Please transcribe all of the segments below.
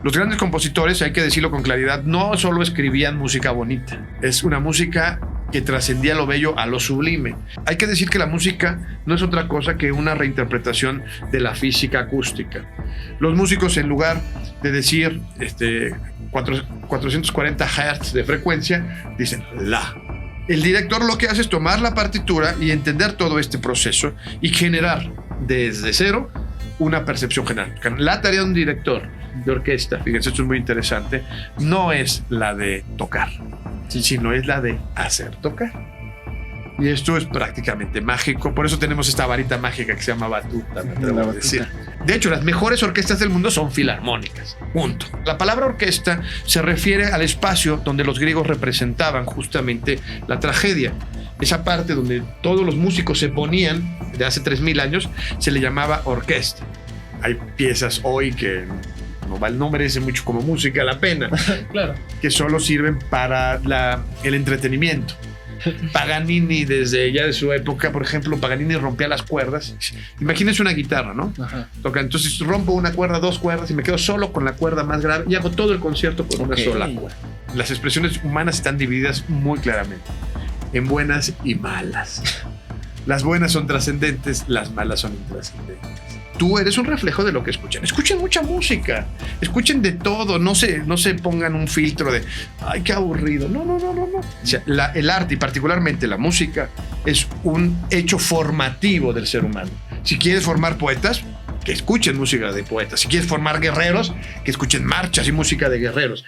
Los grandes compositores, hay que decirlo con claridad, no solo escribían música bonita, es una música que trascendía lo bello a lo sublime. Hay que decir que la música no es otra cosa que una reinterpretación de la física acústica. Los músicos, en lugar de decir 440 Hz de frecuencia, dicen la. El director lo que hace es tomar la partitura y entender todo este proceso y generar desde cero una percepción general. La tarea de un director de orquesta, fíjense, esto es muy interesante, no es la de tocar, sino es la de hacer tocar. Y esto es prácticamente mágico, por eso tenemos esta varita mágica que se llama batuta, me atrevo a decir. De hecho, las mejores orquestas del mundo son filarmónicas, punto. La palabra orquesta se refiere al espacio donde los griegos representaban justamente la tragedia. Esa parte donde todos los músicos se ponían, de hace 3000 años, se le llamaba orquesta. Hay piezas hoy que no merece mucho como música la pena, claro, que solo sirven para el entretenimiento. Paganini, desde ya de su época, por ejemplo, Paganini rompía las cuerdas. Imagínense una guitarra, ¿no? Ajá. Toca, entonces rompo una cuerda, 2 cuerdas y me quedo solo con la cuerda más grave y hago todo el concierto con una sola cuerda. Las expresiones humanas están divididas muy claramente en buenas y malas. Las buenas son trascendentes, las malas son intrascendentes. Tú eres un reflejo de lo que escuchan. Escuchen mucha música, escuchen de todo, no se pongan un filtro de ay, qué aburrido. No. O sea, el arte y particularmente la música es un hecho formativo del ser humano. Si quieres formar poetas, que escuchen música de poetas. Si quieres formar guerreros, que escuchen marchas y música de guerreros.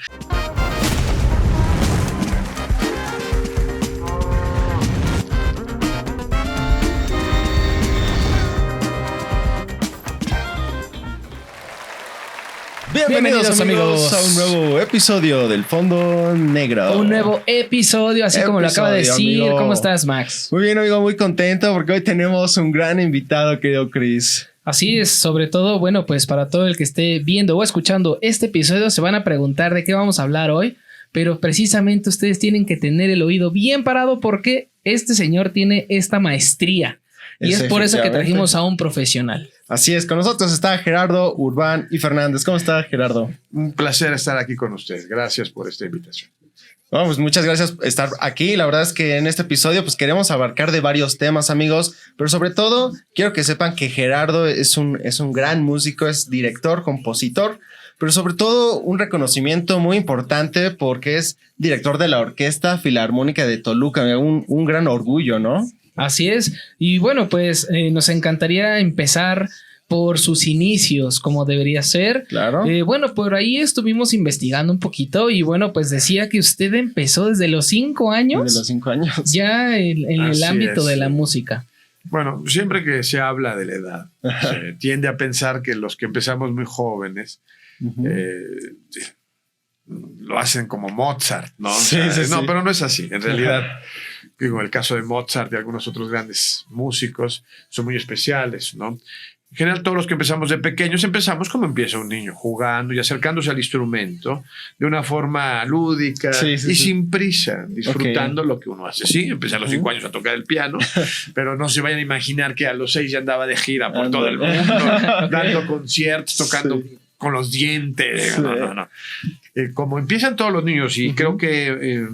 Bienvenidos amigos a un nuevo episodio del Fondo Negro. Un nuevo episodio, así como lo acaba de decir. Amigo. ¿Cómo estás, Max? Muy bien, amigo, muy contento porque hoy tenemos un gran invitado, querido Chris. Así es, sobre todo, bueno, pues para todo el que esté viendo o escuchando este episodio se van a preguntar de qué vamos a hablar hoy, pero precisamente ustedes tienen que tener el oído bien parado porque este señor tiene esta maestría. Y es por eso que trajimos a un profesional. Así es, con nosotros está Gerardo Urbán y Fernández. ¿Cómo está, Gerardo? Un placer estar aquí con ustedes. Gracias por esta invitación. Bueno, pues muchas gracias por estar aquí. La verdad es que en este episodio pues queremos abarcar de varios temas, amigos, pero sobre todo quiero que sepan que Gerardo es un gran músico, es director, compositor, pero sobre todo un reconocimiento muy importante porque es director de la Orquesta Filarmónica de Toluca. Un gran orgullo, ¿no? Así es. Y bueno, pues nos encantaría empezar por sus inicios, como debería ser. Claro. Bueno, por ahí estuvimos investigando un poquito y bueno, pues decía que usted empezó desde los 5 años. Desde los 5 años. Ya en el ámbito de la música. Bueno, siempre que se habla de la edad, se tiende a pensar que los que empezamos muy jóvenes lo hacen como Mozart, ¿no? Sí, no, pero no es así. En realidad, digo, el caso de Mozart y algunos otros grandes músicos son muy especiales, ¿no? En general, todos los que empezamos de pequeños empezamos como empieza un niño, jugando y acercándose al instrumento de una forma lúdica sin prisa, disfrutando lo que uno hace. Sí, empecé a los 5 años a tocar el piano, pero no se vayan a imaginar que a los 6 ya andaba de gira por todo el mundo, dando conciertos, tocando con los dientes. No. Como empiezan todos los niños, y creo que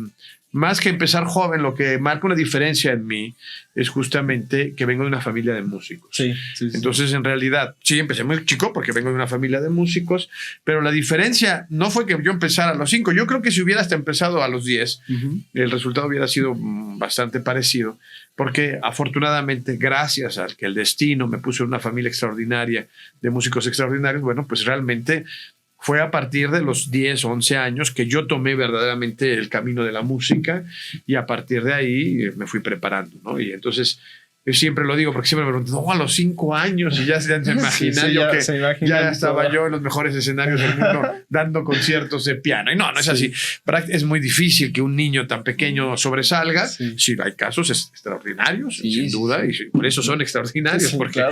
más que empezar joven, lo que marca una diferencia en mí es justamente que vengo de una familia de músicos. Sí. Entonces, en realidad, sí, empecé muy chico porque vengo de una familia de músicos, pero la diferencia no fue que yo empezara a los 5. Yo creo que si hubiera hasta empezado a los 10, el resultado hubiera sido bastante parecido, porque afortunadamente, gracias al que el destino me puso en una familia extraordinaria de músicos extraordinarios, bueno, pues realmente fue a partir de los 10, 11 años que yo tomé verdaderamente el camino de la música y a partir de ahí me fui preparando, ¿no? Y entonces, yo siempre lo digo porque siempre me preguntan, no, a los 5 años y ya se imagina ya estaba yo en los mejores escenarios del mundo dando conciertos de piano. Y no es así. Es muy difícil que un niño tan pequeño sobresalga. Sí, hay casos extraordinarios, sin duda, y por eso son extraordinarios, porque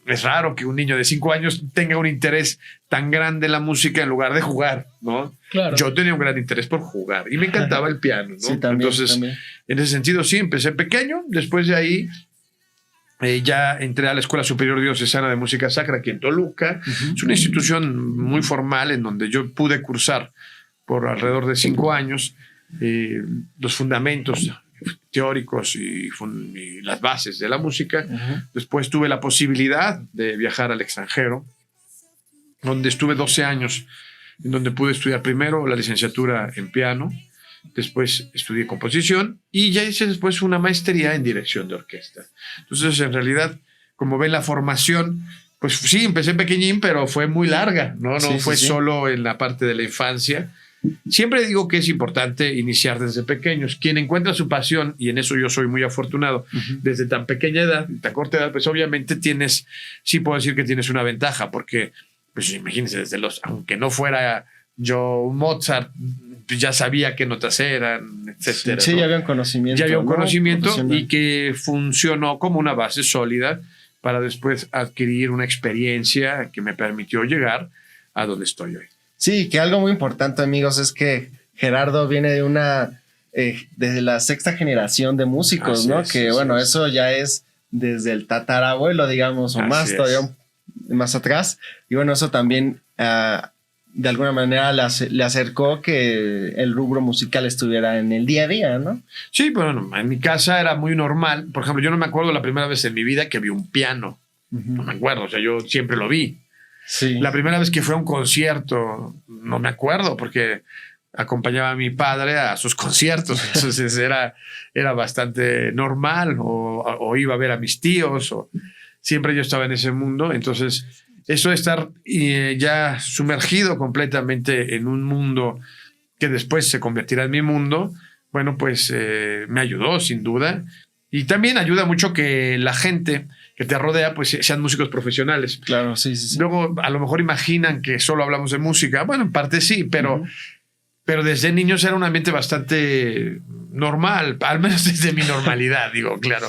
es raro que un niño de 5 años tenga un interés tan grande en la música en lugar de jugar, ¿no? Claro. Yo tenía un gran interés por jugar y me encantaba el piano, ¿no? Sí, también, entonces, en ese sentido, sí, empecé pequeño. Después de ahí, Ya entré a la Escuela Superior Diocesana de Música Sacra aquí en Toluca. Es una institución muy formal en donde yo pude cursar por alrededor de 5 años los fundamentos teóricos y las bases de la música. Después tuve la posibilidad de viajar al extranjero, donde estuve 12 años, en donde pude estudiar primero la licenciatura en piano, después estudié composición y ya hice después una maestría en dirección de orquesta. Entonces, en realidad, como ven, la formación, pues sí, empecé pequeñín, pero fue muy larga, ¿no? No fue solo en la parte de la infancia. Siempre digo que es importante iniciar desde pequeños. Quien encuentra su pasión, y en eso yo soy muy afortunado, desde tan pequeña edad, tan corta edad, pues obviamente sí puedo decir que tienes una ventaja, porque, pues imagínense, aunque no fuera yo Mozart, ya sabía qué notas eran, etcétera. Sí, ¿no? ya había un conocimiento. Ya había un conocimiento y que funcionó como una base sólida para después adquirir una experiencia que me permitió llegar a donde estoy hoy. Sí, que algo muy importante, amigos, es que Gerardo viene de desde la 6ª generación de músicos, ¿no? Que bueno, eso ya es desde el tatarabuelo, digamos, o más todavía más atrás. Y bueno, eso también de alguna manera le acercó que el rubro musical estuviera en el día a día, ¿no? Sí, bueno, en mi casa era muy normal. Por ejemplo, yo no me acuerdo la primera vez en mi vida que vi un piano. No me acuerdo, o sea, yo siempre lo vi. Sí. La primera vez que fue a un concierto, no me acuerdo, porque acompañaba a mi padre a sus conciertos. Entonces era bastante normal, o iba a ver a mis tíos, o siempre yo estaba en ese mundo. Entonces, eso de estar ya sumergido completamente en un mundo que después se convertirá en mi mundo, bueno, pues me ayudó sin duda. Y también ayuda mucho que la gente que te rodea pues sean músicos profesionales. Claro, sí. Luego a lo mejor imaginan que solo hablamos de música. Bueno, en parte sí, pero desde niños era un ambiente bastante normal, al menos desde mi normalidad, digo, claro.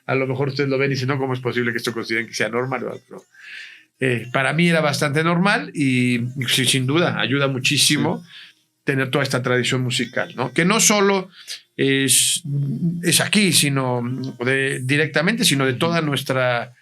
A lo mejor ustedes lo ven y dicen, no, ¿cómo es posible que esto consideren que sea normal? Pero, para mí era bastante normal y sin duda ayuda muchísimo tener toda esta tradición musical, ¿no? Que no solo es aquí, sino directamente, sino de toda nuestra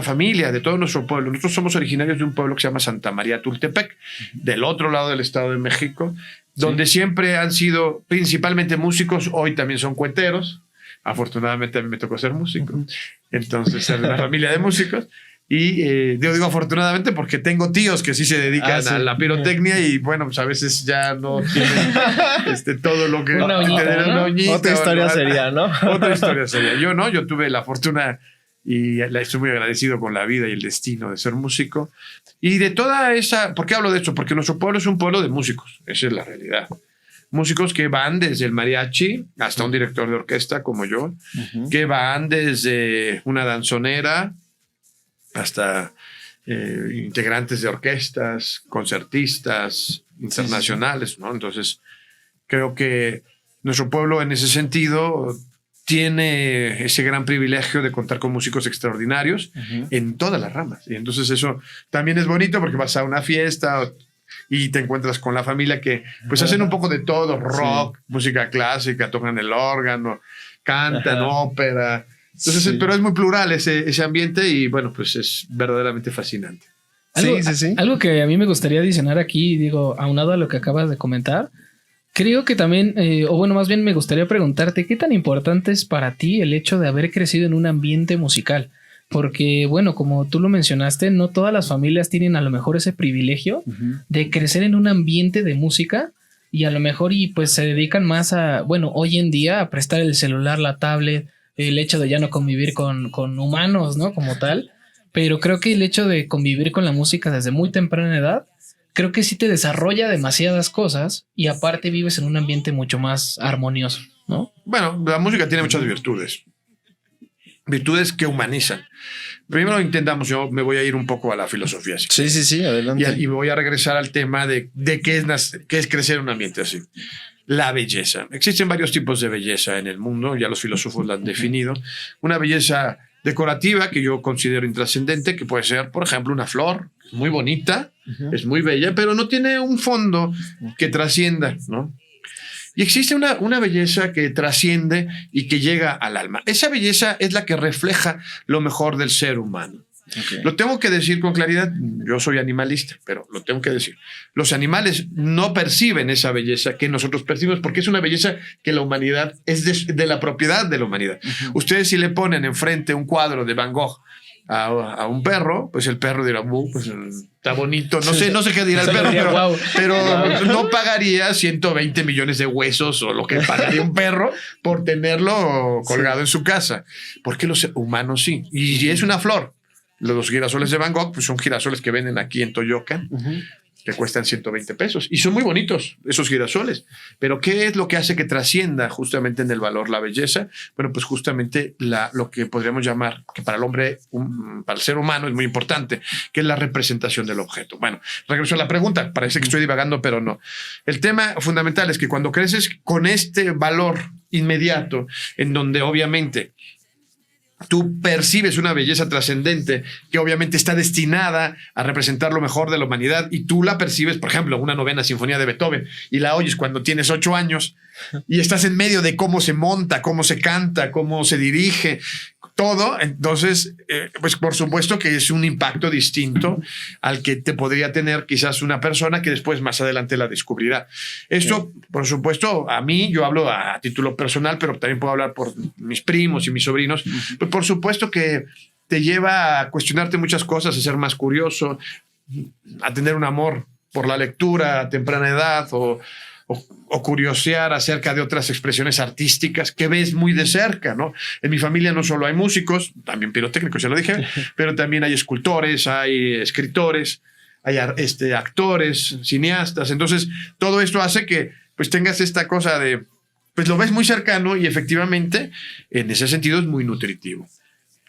familia, de todo nuestro pueblo. Nosotros somos originarios de un pueblo que se llama Santa María Tultepec, del otro lado del Estado de México, donde siempre han sido principalmente músicos, hoy también son cueteros. Afortunadamente a mí me tocó ser músico, entonces ser de una familia de músicos. Y yo digo afortunadamente porque tengo tíos que sí se dedican a la pirotecnia y bueno, pues a veces ya no tienen todo lo que... Una oñita, otra historia sería, ¿no? Otra historia sería. Yo tuve la fortuna y estoy muy agradecido con la vida y el destino de ser músico. Y de toda esa... ¿Por qué hablo de esto? Porque nuestro pueblo es un pueblo de músicos. Esa es la realidad. Músicos que van desde el mariachi hasta un director de orquesta como yo, que van desde una danzonera hasta integrantes de orquestas, concertistas internacionales, ¿no? Entonces, creo que nuestro pueblo en ese sentido tiene ese gran privilegio de contar con músicos extraordinarios en todas las ramas. Y entonces eso también es bonito porque vas a una fiesta y te encuentras con la familia que pues hacen un poco de todo, rock, música clásica, tocan el órgano, cantan ópera. Entonces, pero es muy plural ese ambiente y bueno, pues es verdaderamente fascinante. Algo que a mí me gustaría adicionar aquí, digo, aunado a lo que acabas de comentar, creo que también, o bueno, más bien me gustaría preguntarte, ¿qué tan importante es para ti el hecho de haber crecido en un ambiente musical? Porque, bueno, como tú lo mencionaste, no todas las familias tienen a lo mejor ese privilegio de crecer en un ambiente de música y a lo mejor pues se dedican más a, bueno, hoy en día a prestar el celular, la tablet, el hecho de ya no convivir con humanos, ¿no? Como tal. Pero creo que el hecho de convivir con la música desde muy temprana edad, creo que sí te desarrolla demasiadas cosas y aparte vives en un ambiente mucho más armonioso, ¿no? Bueno, la música tiene muchas virtudes. Virtudes que humanizan. Primero yo me voy a ir un poco a la filosofía. Sí, adelante. Y voy a regresar al tema de qué es crecer en un ambiente así. La belleza. Existen varios tipos de belleza en el mundo, ya los filósofos la han definido. Una belleza decorativa que yo considero intrascendente, que puede ser, por ejemplo, una flor, muy bonita, es muy bella, pero no tiene un fondo que trascienda, ¿no? Y existe una belleza que trasciende y que llega al alma. Esa belleza es la que refleja lo mejor del ser humano. Okay. Lo tengo que decir con claridad, yo soy animalista, pero lo tengo que decir. Los animales no perciben esa belleza que nosotros percibimos porque es una belleza que la humanidad es de la propiedad de la humanidad. Ustedes si le ponen enfrente un cuadro de Van Gogh a un perro, pues el perro dirá, pues está bonito, no sé qué dirá el perro, pero no pagaría 120 millones de huesos o lo que pagaría un perro por tenerlo colgado en su casa, porque los humanos sí, y es una flor. Los girasoles de Van Gogh pues son girasoles que venden aquí en Toyocan, que cuestan 120 pesos. Y son muy bonitos esos girasoles. Pero ¿qué es lo que hace que trascienda justamente en el valor la belleza? Bueno, pues justamente lo que podríamos llamar, que para el hombre, para el ser humano es muy importante, que es la representación del objeto. Bueno, regreso a la pregunta. Parece que estoy divagando, pero no. El tema fundamental es que cuando creces con este valor inmediato, en donde obviamente tú percibes una belleza trascendente que obviamente está destinada a representar lo mejor de la humanidad y tú la percibes, por ejemplo, una novena sinfonía de Beethoven y la oyes cuando tienes 8 años y estás en medio de cómo se monta, cómo se canta, cómo se dirige, todo. Entonces, pues por supuesto que es un impacto distinto al que te podría tener quizás una persona que después más adelante la descubrirá. Esto, por supuesto, a mí, yo hablo a título personal, pero también puedo hablar por mis primos y mis sobrinos. Pues por supuesto que te lleva a cuestionarte muchas cosas, a ser más curioso, a tener un amor por la lectura a temprana edad o curiosear acerca de otras expresiones artísticas que ves muy de cerca, ¿no? En mi familia no solo hay músicos, también pirotécnicos, ya lo dije, pero también hay escultores, hay escritores, hay actores, cineastas. Entonces, todo esto hace que pues tengas esta cosa de, pues lo ves muy cercano y efectivamente, en ese sentido es muy nutritivo.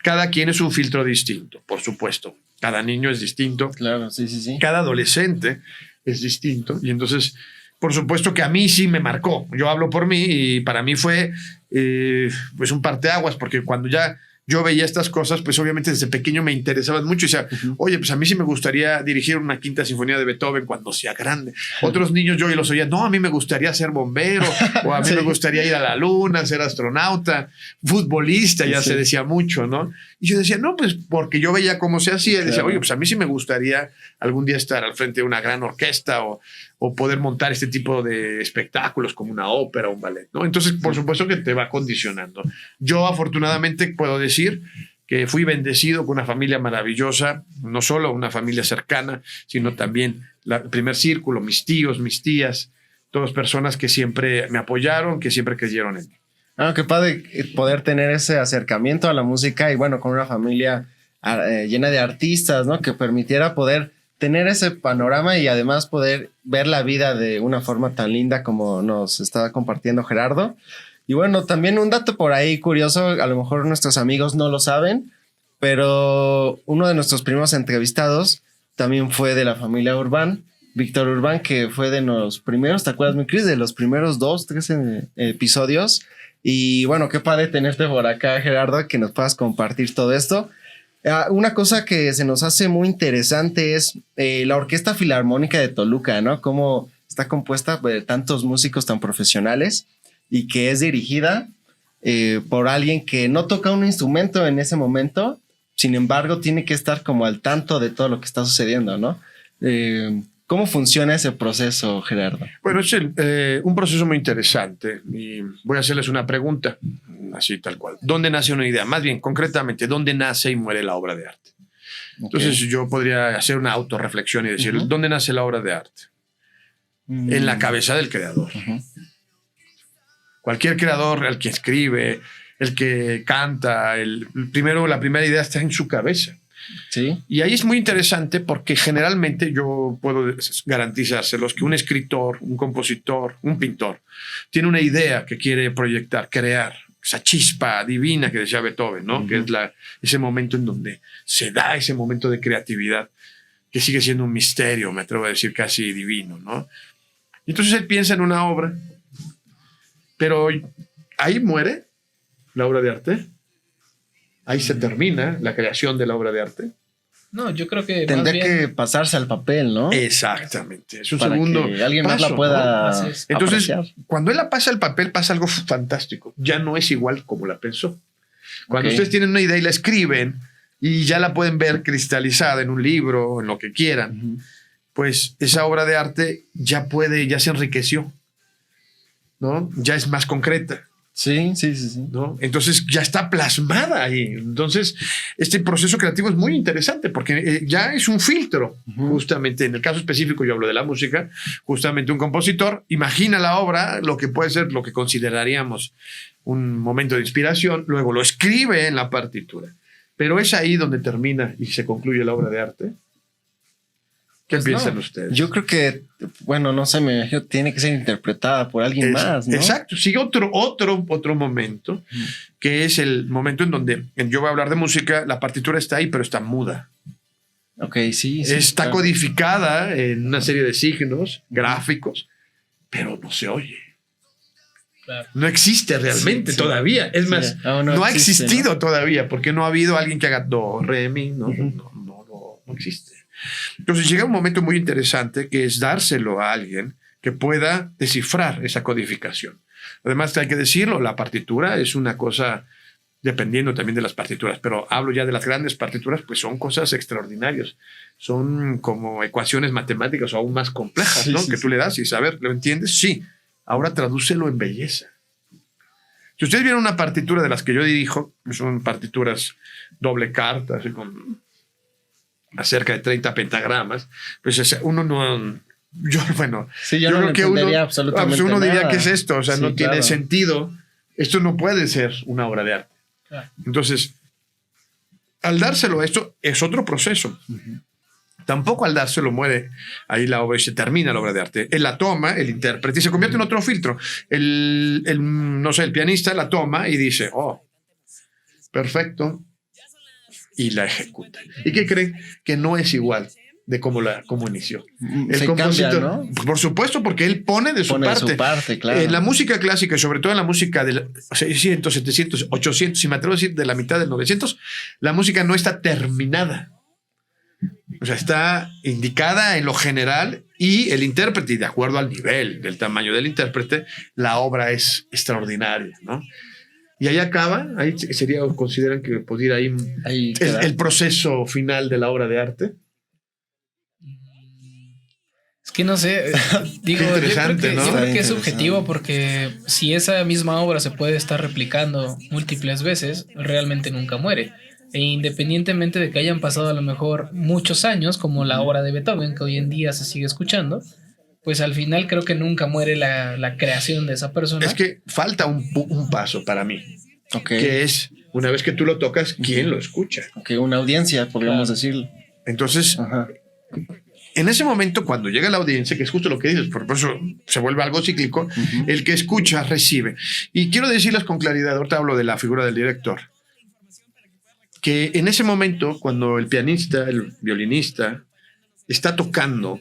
Cada quien es un filtro distinto, por supuesto. Cada niño es distinto. Claro, sí. Cada adolescente es distinto y entonces por supuesto que a mí sí me marcó. Yo hablo por mí y para mí fue pues un parteaguas, porque cuando ya yo veía estas cosas, pues obviamente desde pequeño me interesaban mucho y decía, oye, pues a mí sí me gustaría dirigir una quinta sinfonía de Beethoven cuando sea grande. Otros niños yo y los oía, no, a mí me gustaría ser bombero o a mí me gustaría ir a la luna, ser astronauta, futbolista, ya se decía mucho, ¿no? Y yo decía, no, pues porque yo veía cómo se hacía y decía, oye, pues a mí sí me gustaría algún día estar al frente de una gran orquesta o poder montar este tipo de espectáculos como una ópera o un ballet, ¿no? Entonces, por supuesto que te va condicionando. Yo afortunadamente puedo decir que fui bendecido con una familia maravillosa, no solo una familia cercana, sino también el primer círculo, mis tíos, mis tías, todas personas que siempre me apoyaron, que siempre creyeron en mí. Qué padre poder tener ese acercamiento a la música y bueno, con una familia llena de artistas, ¿no? Que permitiera poder tener ese panorama y además poder ver la vida de una forma tan linda como nos está compartiendo Gerardo. Y bueno, también un dato por ahí curioso, a lo mejor nuestros amigos no lo saben, pero uno de nuestros primeros entrevistados también fue de la familia Urbán, Víctor Urbán, que fue de los primeros, ¿te acuerdas, mi Cris? De los primeros 2, 3 episodios. Y bueno, qué padre tenerte por acá, Gerardo, que nos puedas compartir todo esto. Una cosa que se nos hace muy interesante es la Orquesta Filarmónica de Toluca, ¿no? Cómo está compuesta de tantos músicos tan profesionales y que es dirigida por alguien que no toca un instrumento en ese momento, sin embargo, tiene que estar como al tanto de todo lo que está sucediendo, ¿no? ¿Cómo funciona ese proceso, Gerardo? Bueno, es un proceso muy interesante y voy a hacerles una pregunta, así tal cual. ¿Dónde nace una idea? Más bien, concretamente, ¿dónde nace y muere la obra de arte? Entonces yo podría hacer una autorreflexión y decir, ¿dónde nace la obra de arte? En la cabeza del creador. Cualquier creador, el que escribe, el que canta, la primera idea está en su cabeza. Sí. Y ahí es muy interesante porque generalmente yo puedo garantizárselos que un escritor, un compositor, un pintor tiene una idea que quiere proyectar, crear, esa chispa divina que decía Beethoven, ¿no? Que es ese momento en donde se da ese momento de creatividad que sigue siendo un misterio, me atrevo a decir casi divino, ¿no? Entonces él piensa en una obra, pero ahí muere la obra de arte. Ahí se termina la creación de la obra de arte. No, yo creo que Tendría más bien, que pasarse al papel, ¿no? Exactamente. Es un Para segundo que alguien más paso, la pueda Así es. Entonces, apreciar. cuando él la pasa al papel, pasa algo fantástico. Ya no es igual como la pensó. Cuando Ok. ustedes tienen una idea y la escriben y ya la pueden ver cristalizada en un libro, en lo que quieran, Ujú. pues esa obra de arte ya se enriqueció, ¿no? Ya es más concreta, Sí. ¿no? Entonces ya está plasmada ahí. Entonces, este proceso creativo es muy interesante porque ya es un filtro. Ujú. Justamente en el caso específico, yo hablo de la música, justamente un compositor imagina la obra, lo que puede ser lo que consideraríamos un momento de inspiración, luego lo escribe en la partitura. Pero es ahí donde termina y se concluye la obra de arte. ¿Qué Pues piensan no. ustedes? Yo creo que, bueno, no sé, me imagino, tiene que ser interpretada por alguien más, ¿no? Exacto. Sigue otro momento, que es el momento en donde yo voy a hablar de música, la partitura está ahí, pero está muda. Ok, sí. Está claro. codificada en una serie de signos gráficos, pero no se oye. claro. No existe realmente Sí. todavía. Es Sí. más, Aún no ha existe, existido todavía, porque no ha habido alguien que haga do, re, mi, no, Ujú. no existe. Entonces llega un momento muy interesante que es dárselo a alguien que pueda descifrar esa codificación. Además, hay que decirlo, la partitura es una cosa, dependiendo también de las partituras, pero hablo ya de las grandes partituras, pues son cosas extraordinarias. Son como ecuaciones matemáticas o aún más complejas, Sí, ¿no? sí, Que sí. tú le das y saber, ¿lo entiendes? Sí. Ahora tradúcelo en belleza. Si ustedes vieron una partitura de las que yo dirijo, que son partituras doble carta, así con acerca de 30 pentagramas, pues uno no... Sí, yo no creo le que entendería absolutamente uno diría nada. que es esto, o sea, Sí, no tiene claro. sentido. Esto no puede ser una obra de arte. Claro. Entonces, al dárselo a esto, es otro proceso. Tampoco al dárselo muere ahí la obra y se termina la obra de arte. Él la toma, el intérprete, y se convierte en otro filtro. No sé, el pianista la toma y dice, oh, perfecto, y la ejecuta. ¿Y qué creen? Que no es igual de cómo inició. El Se compositor, cambia, ¿no? por supuesto, porque él pone de su Pone de parte. su parte, claro. En la música clásica, y sobre todo en la música del 600, 700, 800, y me atrevo a decir de la mitad del 900, la música no está terminada. O sea, está indicada en lo general y el intérprete, y de acuerdo al nivel, del tamaño del intérprete, la obra es extraordinaria, ¿no? Y ahí acaba, ahí sería, o consideran que podría ir ahí Ahí queda. el proceso final de la obra de arte. Es que no sé, digo, Qué interesante, ¿no? yo creo que es Está subjetivo porque si esa misma obra se puede estar replicando múltiples veces, realmente nunca muere. E independientemente de que hayan pasado a lo mejor muchos años, como la obra de Beethoven, que hoy en día se sigue escuchando, pues al final creo que nunca muere la creación de esa persona. Es que falta un paso para mí, Ok. que es, una vez que tú lo tocas, ¿quién lo escucha? Ok, una audiencia, podríamos Claro. decirlo. Entonces, Ajá. en ese momento, cuando llega la audiencia, que es justo lo que dices, por eso se vuelve algo cíclico, Ujú. el que escucha recibe. Y quiero decirles con claridad, ahorita hablo de la figura del director, que en ese momento, cuando el pianista, el violinista, está tocando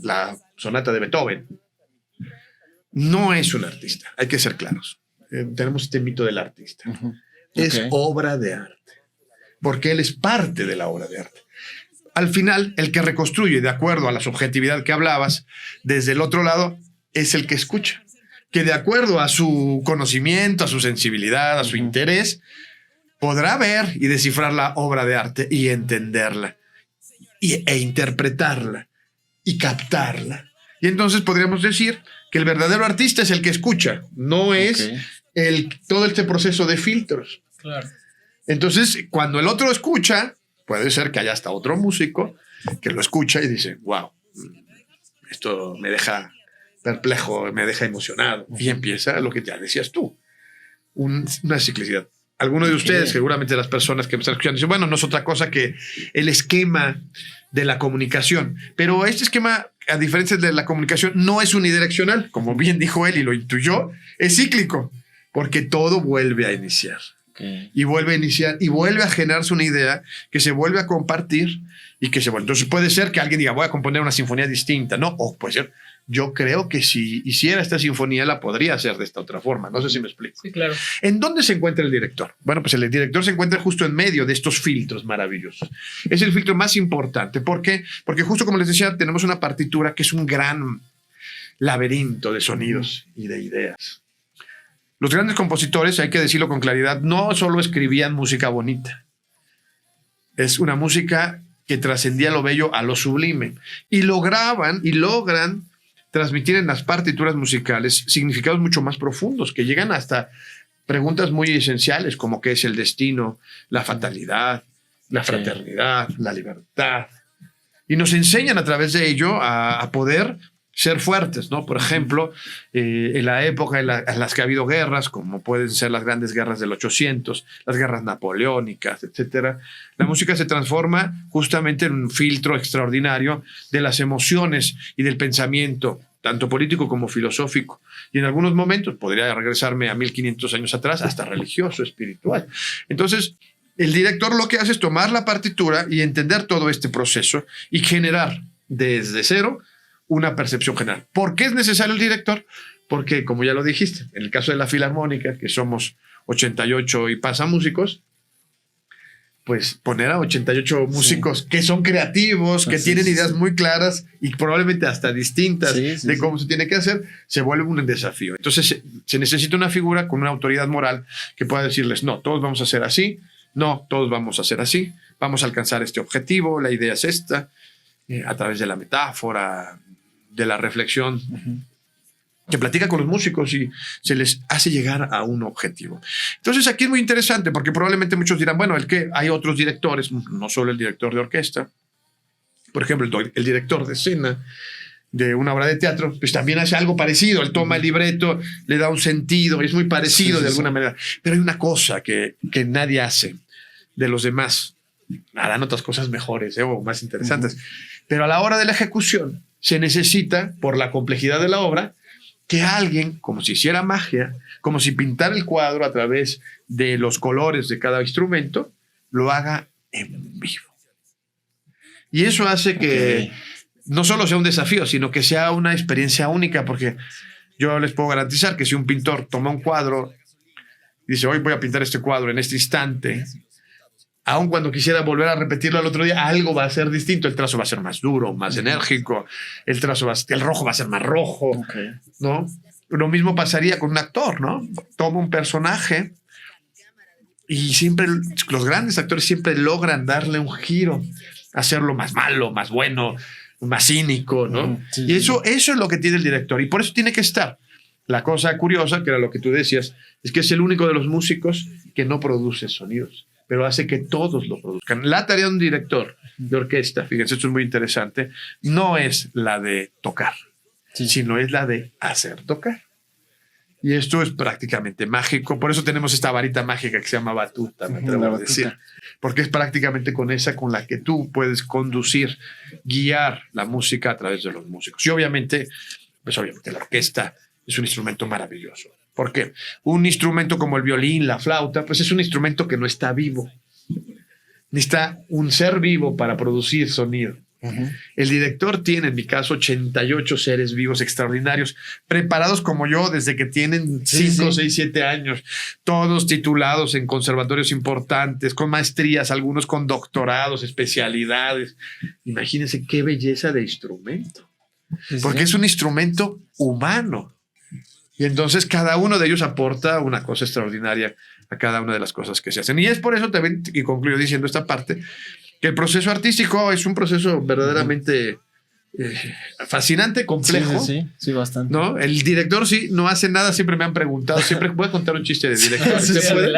la sonata de Beethoven, no es un artista, hay que ser claros. Tenemos este mito del artista. Ujú. Es Ok. obra de arte, porque él es parte de la obra de arte. Al final, el que reconstruye, de acuerdo a la subjetividad que hablabas, desde el otro lado, es el que escucha, que de acuerdo a su conocimiento, a su sensibilidad, a su Ujú. interés, podrá ver y descifrar la obra de arte y entenderla e interpretarla y captarla. Y entonces podríamos decir que el verdadero artista es el que escucha, no es Ok. todo este proceso de filtros. Claro. Entonces, cuando el otro escucha, puede ser que haya hasta otro músico que lo escucha y dice, wow, esto me deja perplejo, me deja emocionado. Y empieza lo que ya decías tú, una ciclicidad. Algunos de ustedes, seguramente las personas que me están escuchando, dicen, bueno, no es otra cosa que el esquema de la comunicación. Pero este esquema, a diferencia de la comunicación, no es unidireccional. Como bien dijo él y lo intuyó, es cíclico, porque todo vuelve a iniciar. Ok. Y vuelve a iniciar y vuelve a generarse una idea que se vuelve a compartir y que se vuelve. Entonces puede ser que alguien diga, voy a componer una sinfonía distinta, ¿no? O puede ser, yo creo que si hiciera esta sinfonía la podría hacer de esta otra forma. No sé si me explico. Sí, claro. ¿En dónde se encuentra el director? Bueno, pues el director se encuentra justo en medio de estos filtros maravillosos. Es el filtro más importante. ¿Por qué? Porque justo como les decía, tenemos una partitura que es un gran laberinto de sonidos y de ideas. Los grandes compositores, hay que decirlo con claridad, no solo escribían música bonita. Es una música que trascendía lo bello a lo sublime. Y logran transmitir en las partituras musicales significados mucho más profundos, que llegan hasta preguntas muy esenciales, como qué es el destino, la fatalidad, la fraternidad, la libertad. Y nos enseñan a través de ello a poder ser fuertes, ¿no? Por ejemplo, en la época en las que ha habido guerras, como pueden ser las grandes guerras del 800, las guerras napoleónicas, etcétera, la música se transforma justamente en un filtro extraordinario de las emociones y del pensamiento, tanto político como filosófico. Y en algunos momentos, podría regresarme a 1500 años atrás, hasta religioso, espiritual. Entonces, el director lo que hace es tomar la partitura y entender todo este proceso y generar desde cero una percepción general. ¿Por qué es necesario el director? Porque, como ya lo dijiste, en el caso de la Filarmónica, que somos 88 y pasa músicos, pues poner a 88 músicos que son creativos, que tienen ideas muy claras y probablemente hasta distintas de cómo se tiene que hacer, se vuelve un desafío. Entonces se necesita una figura con una autoridad moral que pueda decirles, no, todos vamos a hacer así, no, todos vamos a hacer así, vamos a alcanzar este objetivo, la idea es esta, a través de la metáfora, de la reflexión, que platica con los músicos y se les hace llegar a un objetivo. Entonces aquí es muy interesante porque probablemente muchos dirán, bueno, hay otros directores, no solo el director de orquesta, por ejemplo, el director de escena de una obra de teatro, pues también hace algo parecido. Él toma el libreto, le da un sentido, es muy parecido de alguna manera. Pero hay una cosa que nadie hace de los demás. Harán otras cosas mejores o más interesantes. Pero a la hora de la ejecución se necesita, por la complejidad de la obra, que alguien, como si hiciera magia, como si pintara el cuadro a través de los colores de cada instrumento, lo haga en vivo. Y eso hace que no solo sea un desafío, sino que sea una experiencia única, porque yo les puedo garantizar que si un pintor toma un cuadro y dice, hoy voy a pintar este cuadro en este instante, aun cuando quisiera volver a repetirlo al otro día, algo va a ser distinto. El trazo va a ser más duro, más enérgico. El rojo va a ser más rojo, ¿no? Lo mismo pasaría con un actor, ¿no? Toma un personaje y siempre los grandes actores siempre logran darle un giro, hacerlo más malo, más bueno, más cínico, ¿no? Y eso es lo que tiene el director y por eso tiene que estar. La cosa curiosa, que era lo que tú decías, es que es el único de los músicos que no produce sonidos, pero hace que todos lo produzcan. La tarea de un director de orquesta, fíjense, esto es muy interesante, no es la de tocar, sino es la de hacer tocar. Y esto es prácticamente mágico. Por eso tenemos esta varita mágica que se llama batuta, me atrevo a decir. Porque es prácticamente con esa con la que tú puedes conducir, guiar la música a través de los músicos. Y obviamente la orquesta es un instrumento maravilloso. ¿Por qué? Un instrumento como el violín, la flauta, pues es un instrumento que no está vivo. Necesita un ser vivo para producir sonido. El director tiene, en mi caso, 88 seres vivos extraordinarios, preparados como yo desde que tienen 5, 6, 7 años, todos titulados en conservatorios importantes, con maestrías, algunos con doctorados, especialidades. Imagínense qué belleza de instrumento, porque es un instrumento humano. Y entonces cada uno de ellos aporta una cosa extraordinaria a cada una de las cosas que se hacen. Y es por eso también, y concluyo diciendo esta parte, que el proceso artístico es un proceso verdaderamente fascinante, complejo. Sí, bastante. ¿No? El director no hace nada, siempre me han preguntado, siempre voy a contar un chiste de director. ¿Se puede?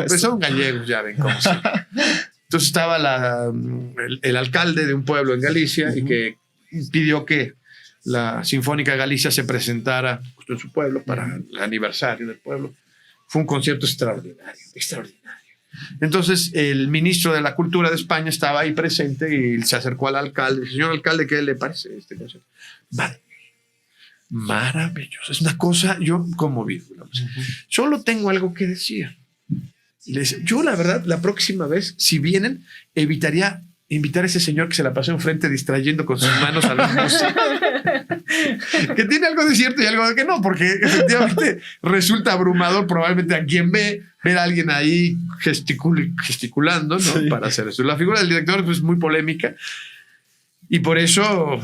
Pues son gallegos, ya ven cómo son. Entonces estaba el alcalde de un pueblo en Galicia y que pidió que la Sinfónica Galicia se presentara justo en su pueblo para el aniversario del pueblo. Fue un concierto extraordinario. Entonces el ministro de la Cultura de España estaba ahí presente y se acercó al alcalde. Señor alcalde, ¿qué le parece este concierto? Maravilloso. Es una cosa, yo conmovido. Solo tengo algo que decir. Yo la verdad, la próxima vez, si vienen, evitaría invitar a ese señor que se la pasó enfrente distrayendo con sus manos a la música. Que tiene algo de cierto y algo de que no, porque efectivamente resulta abrumador probablemente a quien ver a alguien ahí gesticulando, ¿no? Sí. Para hacer eso. La figura del director pues, es muy polémica y por eso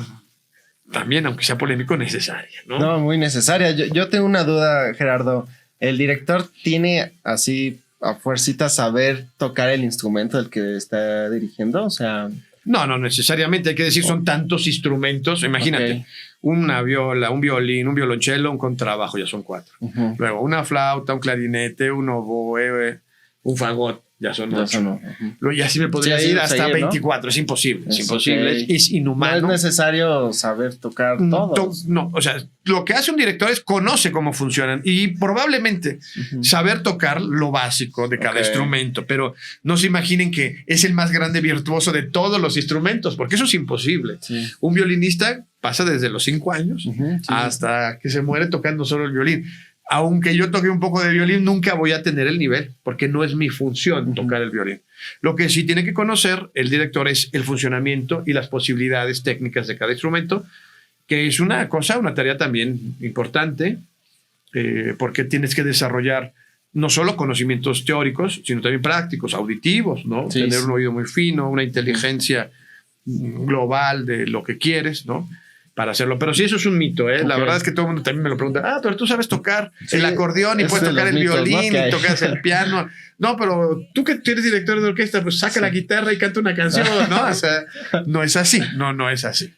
también, aunque sea polémico, necesaria, ¿no? No, muy necesaria. Yo tengo una duda, Gerardo. ¿El director tiene así a fuercita saber tocar el instrumento del que está dirigiendo? O sea... No necesariamente. Hay que decir, son tantos instrumentos. Imagínate, una viola, un violín, un violonchelo, un contrabajo, ya son 4. Luego una flauta, un clarinete, un oboe, un fagot, ya son 8. Luego ya sí me podría ir hasta 24. ¿No? Es imposible. Es imposible. Es inhumano. No es necesario saber tocar todo. No, o sea, lo que hace un director es conoce cómo funcionan y probablemente saber tocar lo básico de cada instrumento, pero no se imaginen que es el más grande virtuoso de todos los instrumentos, porque eso es imposible. Sí. Un violinista pasa desde los 5 años hasta que se muere tocando solo el violín. Aunque yo toque un poco de violín, nunca voy a tener el nivel, porque no es mi función tocar el violín. Lo que sí tiene que conocer el director es el funcionamiento y las posibilidades técnicas de cada instrumento, que es una tarea también importante, porque tienes que desarrollar no solo conocimientos teóricos, sino también prácticos, auditivos, ¿no? Tener un oído muy fino, una inteligencia global de lo que quieres, ¿no? Para hacerlo. Pero sí, eso es un mito, ¿eh? La verdad es que todo el mundo también me lo pregunta. Pero tú sabes tocar el acordeón y puedes tocar el violín, ¿no? Y tocas el piano. No, pero tú que eres director de orquesta, pues saca la guitarra y canta una canción, ¿no? O sea, no es así. No es así.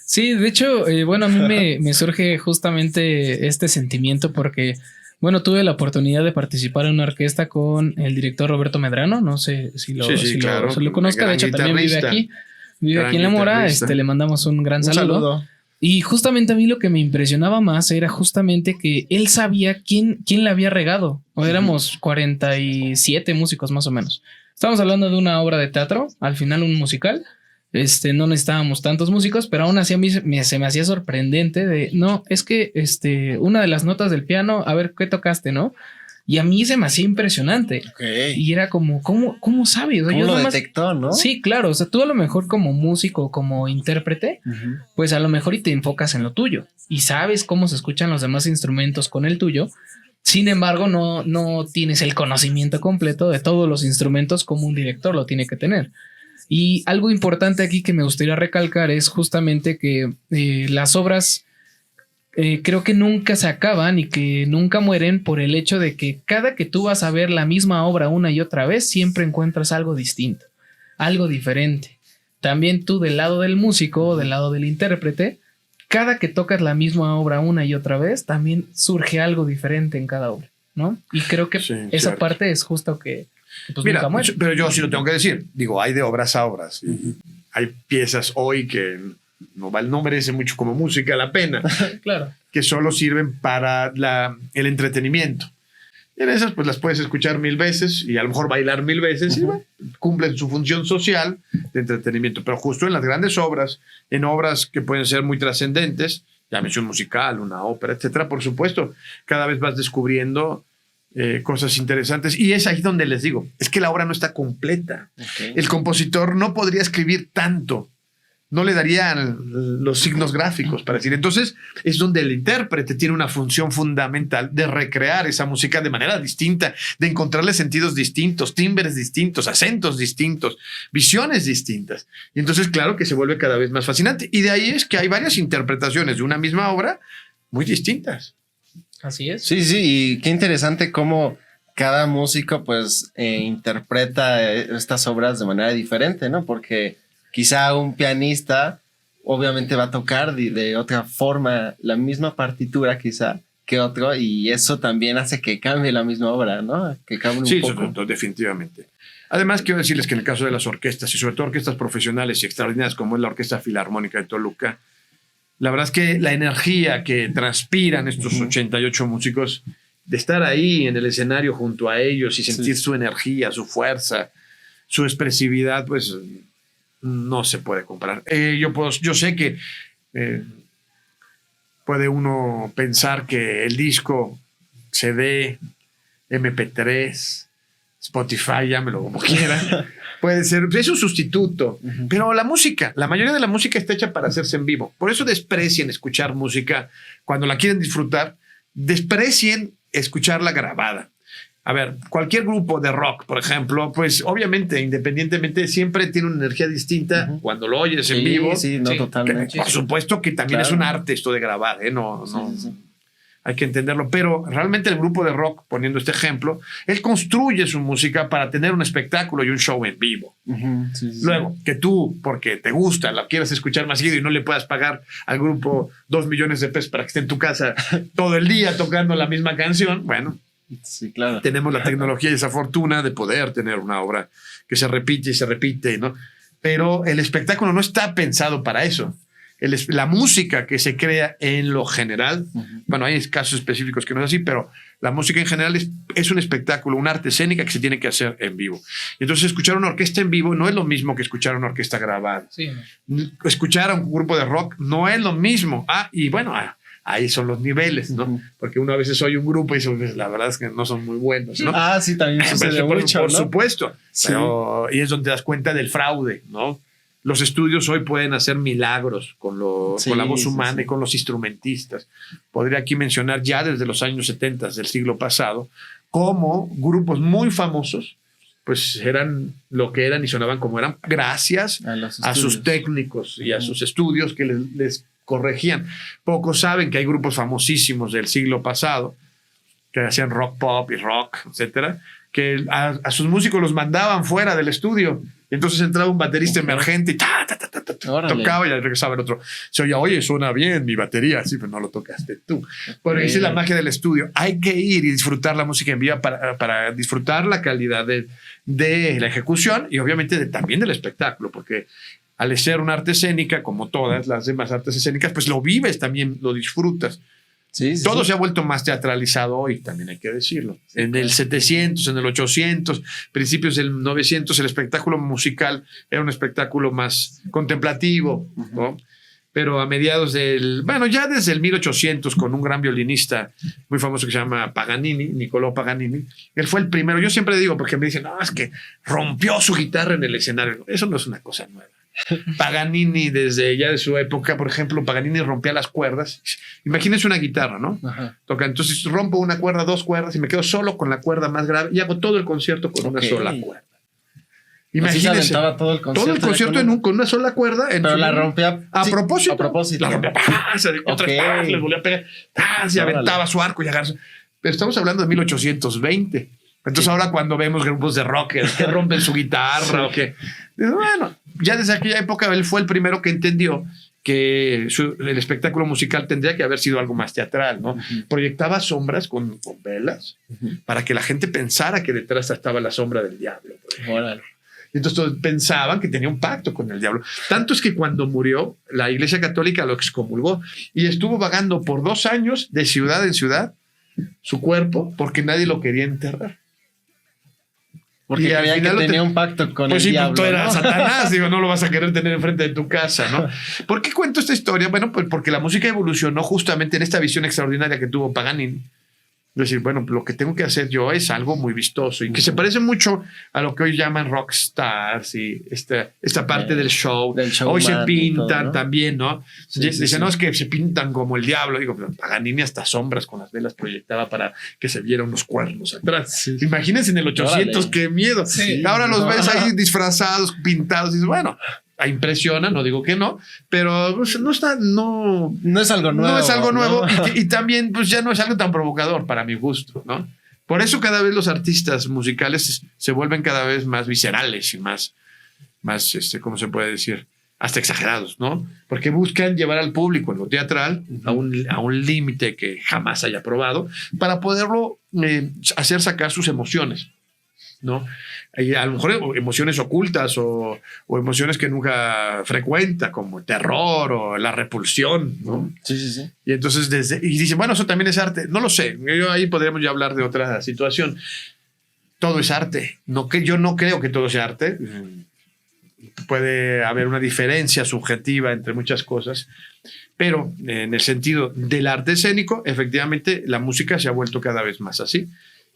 Sí, de hecho, bueno, a mí me surge justamente este sentimiento porque, bueno, tuve la oportunidad de participar en una orquesta con el director Roberto Medrano. No sé si lo conozca. De hecho, también vive aquí. Vive aquí en La Mora. Le mandamos un gran saludo. Y justamente a mí lo que me impresionaba más era justamente que él sabía quién le había regado. O éramos 47 músicos más o menos. Estamos hablando de una obra de teatro, al final un musical. No necesitábamos tantos músicos, pero aún así a mí se me hacía sorprendente de, no, es que una de las notas del piano, a ver, ¿qué tocaste, no? Y a mí se me hacía impresionante. Y era como, ¿cómo sabe? O sea, ¿Cómo lo detectó, no? Sí, claro. O sea, tú a lo mejor como músico, como intérprete, pues a lo mejor y te enfocas en lo tuyo. Y sabes cómo se escuchan los demás instrumentos con el tuyo. Sin embargo, no tienes el conocimiento completo de todos los instrumentos como un director lo tiene que tener. Y algo importante aquí que me gustaría recalcar es justamente que las obras... creo que nunca se acaban y que nunca mueren por el hecho de que cada que tú vas a ver la misma obra una y otra vez, siempre encuentras algo distinto, algo diferente. También tú del lado del músico, del lado del intérprete, cada que tocas la misma obra una y otra vez, también surge algo diferente en cada obra, ¿no? Y creo que esa parte es justo que pues mira, nunca muere. Pero yo sí lo tengo que decir. Digo, hay de obras a obras. Hay piezas hoy que... no merece mucho como música la pena. Claro. Que solo sirven para el entretenimiento. Y en esas pues las puedes escuchar 1000 veces y a lo mejor bailar 1000 veces y bueno, cumplen su función social de entretenimiento. Pero justo en las grandes obras, en obras que pueden ser muy trascendentes, llámese un musical, una ópera, etcétera, por supuesto, cada vez vas descubriendo cosas interesantes y es ahí donde les digo, es que la obra no está completa. El compositor no podría escribir tanto, no le darían los signos gráficos para decir. Entonces es donde el intérprete tiene una función fundamental de recrear esa música de manera distinta, de encontrarle sentidos distintos, timbres distintos, acentos distintos, visiones distintas. Y entonces claro que se vuelve cada vez más fascinante. Y de ahí es que hay varias interpretaciones de una misma obra muy distintas. Así es. Sí, y qué interesante cómo cada músico pues interpreta estas obras de manera diferente, ¿no? Porque quizá un pianista obviamente va a tocar de otra forma la misma partitura quizá que otro y eso también hace que cambie la misma obra, ¿no? Que cambie un poco. Sí, definitivamente. Además, quiero decirles que en el caso de las orquestas y sobre todo orquestas profesionales y extraordinarias como es la Orquesta Filarmónica de Toluca, la verdad es que la energía que transpiran estos 88 músicos de estar ahí en el escenario junto a ellos y sentir su energía, su fuerza, su expresividad, pues... no se puede comparar. Yo sé que puede uno pensar que el disco, CD, MP3, Spotify, llámelo como quiera, Puede ser, es un sustituto. Pero la mayoría de la música está hecha para hacerse en vivo. Por eso desprecien escuchar música cuando la quieren disfrutar. Desprecien escucharla grabada. A ver, cualquier grupo de rock, por ejemplo, pues obviamente, independientemente, siempre tiene una energía distinta cuando lo oyes en vivo. Sí, no, totalmente. Por supuesto que también es un arte esto de grabar, ¿eh? No. Hay que entenderlo, pero realmente el grupo de rock, poniendo este ejemplo, él construye su música para tener un espectáculo y un show en vivo. Luego, que tú, porque te gusta, la quieras escuchar más seguido y no le puedas pagar al grupo 2 millones de pesos para que esté en tu casa todo el día tocando la misma canción, bueno, sí, claro. Tenemos la tecnología y esa fortuna de poder tener una obra que se repite y se repite, ¿no? Pero el espectáculo no está pensado para eso. La música que se crea en lo general, bueno, hay casos específicos que no es así, pero la música en general es un espectáculo, una arte escénica que se tiene que hacer en vivo. Y entonces escuchar una orquesta en vivo no es lo mismo que escuchar una orquesta grabada. Sí. Escuchar a un grupo de rock no es lo mismo. Y bueno, ahí son los niveles, ¿no? Porque uno a veces oye un grupo y dice, pues, la verdad es que no son muy buenos, ¿no? Sí, también sucede mucho, por ¿no? supuesto. Sí. Y es donde te das cuenta del fraude, ¿no? Los estudios hoy pueden hacer milagros con la voz humana y con los instrumentistas. Podría aquí mencionar ya desde los años 70 del siglo pasado cómo grupos muy famosos pues eran lo que eran y sonaban como eran gracias a sus técnicos y a sus estudios que les corregían. Pocos saben que hay grupos famosísimos del siglo pasado que hacían rock pop y rock, etcétera, que a sus músicos los mandaban fuera del estudio. Y entonces entraba un baterista emergente y tocaba y regresaba el otro. Se oye, suena bien mi batería. Sí, pero no lo tocaste tú. Bueno, esa es la magia del estudio. Hay que ir y disfrutar la música en vivo para disfrutar la calidad de la ejecución y obviamente también del espectáculo, porque al ser una arte escénica, como todas las demás artes escénicas, pues lo vives también, lo disfrutas. Todo se ha vuelto más teatralizado hoy, también hay que decirlo. En el 700, en el 800, principios del 900, el espectáculo musical era un espectáculo más contemplativo, ¿no? Pero a mediados ya desde el 1800, con un gran violinista muy famoso que se llama Paganini, Niccolò Paganini, él fue el primero. Yo siempre digo, porque me dicen, no, es que rompió su guitarra en el escenario. Eso no es una cosa nueva. Paganini, desde ya de su época, por ejemplo, Paganini rompía las cuerdas. Imagínense una guitarra, ¿no? Toca, entonces rompo una cuerda, 2 cuerdas y me quedo solo con la cuerda más grave y hago todo el concierto con una sola cuerda. Imagínense todo el concierto con una sola cuerda. Pero la rompía a propósito. La rompía, les volvía a pegar, se aventaba su arco y agarró. Pero estamos hablando de 1820. Entonces ahora cuando vemos grupos de rockers que rompen su guitarra o que... Bueno, ya desde aquella época él fue el primero que entendió que el espectáculo musical tendría que haber sido algo más teatral, ¿no? Proyectaba sombras con velas para que la gente pensara que detrás estaba la sombra del diablo. Entonces todos pensaban que tenía un pacto con el diablo. Tanto es que cuando murió, la Iglesia Católica lo excomulgó y estuvo vagando por 2 años de ciudad en ciudad su cuerpo porque nadie lo quería enterrar. Porque creía que tenía un pacto con el diablo. Pues sí, tú eras Satanás, digo, no lo vas a querer tener enfrente de tu casa, ¿no? ¿Por qué cuento esta historia? Bueno, pues porque la música evolucionó justamente en esta visión extraordinaria que tuvo Paganini. Es decir, bueno, lo que tengo que hacer yo es algo muy vistoso y que se parece mucho a lo que hoy llaman rockstars y esta parte del show. Hoy se pintan todo, ¿no? También, ¿no? Dicen, no, es que se pintan como el diablo. Digo, pero Paganini hasta sombras con las velas proyectaba para que se vieran unos cuernos atrás. Imagínense en el 800, qué miedo. Ahora los ves ahí disfrazados, pintados y dices, bueno... Impresiona, no digo que no, pero no es algo nuevo. No es algo nuevo y también pues ya no es algo tan provocador para mi gusto, ¿no? Por eso cada vez los artistas musicales se vuelven cada vez más viscerales y más ¿cómo se puede decir? Hasta exagerados, ¿no? Porque buscan llevar al público en lo teatral a un límite que jamás haya probado para poderlo hacer sacar sus emociones, ¿no? Y a lo mejor emociones ocultas o emociones que nunca frecuenta, como el terror o la repulsión, ¿no? Sí. Y entonces dicen, bueno, eso también es arte. No lo sé. Ahí podríamos ya hablar de otra situación. Todo es arte. Yo no creo que todo sea arte. Puede haber una diferencia subjetiva entre muchas cosas, pero en el sentido del arte escénico, efectivamente, la música se ha vuelto cada vez más así.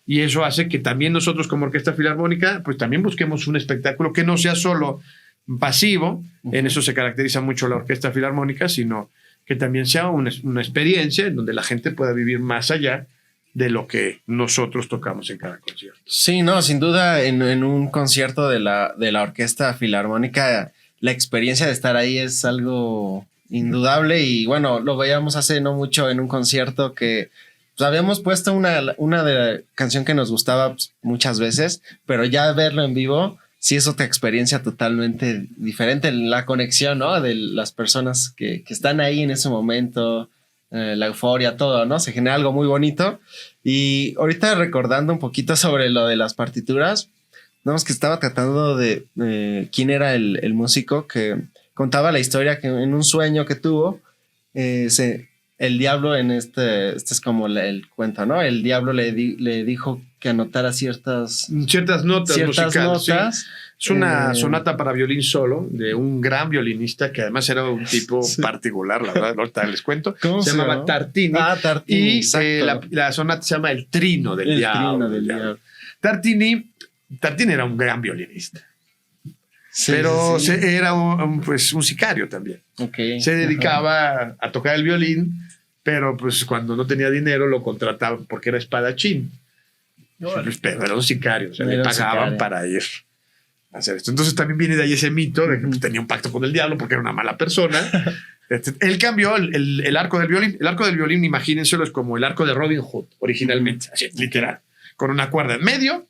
Y eso hace que también nosotros como Orquesta Filarmónica, pues también busquemos un espectáculo que no sea solo pasivo, en eso se caracteriza mucho la Orquesta Filarmónica, sino que también sea una experiencia en donde la gente pueda vivir más allá de lo que nosotros tocamos en cada concierto. Sí, no, sin duda en un concierto de la Orquesta Filarmónica, la experiencia de estar ahí es algo indudable y bueno, lo veíamos hace no mucho en un concierto que pues, habíamos puesto una de la canción que nos gustaba pues, muchas veces, pero ya verlo en vivo sí es otra experiencia totalmente diferente, la conexión, ¿no? De las personas que están ahí en ese momento, la euforia, todo, ¿no? Se genera algo muy bonito. Y ahorita recordando un poquito sobre lo de las partituras, vemos que estaba tratando de quién era el músico que contaba la historia que en un sueño que tuvo, el diablo en este es como el cuento, ¿no? El diablo le dijo que anotara ciertas notas musicales. Sí. Es una sonata para violín solo de un gran violinista que además era un tipo particular, la verdad, ahorita les cuento. Se llamaba Tartini. Tartini. Y la sonata se llama El Trino del Diablo. Tartini era un gran violinista. Sí, pero era un sicario también. Okay. Se dedicaba a tocar el violín, pero pues cuando no tenía dinero lo contrataban porque era espadachín. Pero era un sicario, o sea, le pagaban para ir a hacer esto. Entonces también viene de ahí ese mito de que pues, tenía un pacto con el diablo porque era una mala persona. Él cambió el arco del violín. El arco del violín, imagínenselo, es como el arco de Robin Hood originalmente, así, literal, con una cuerda en medio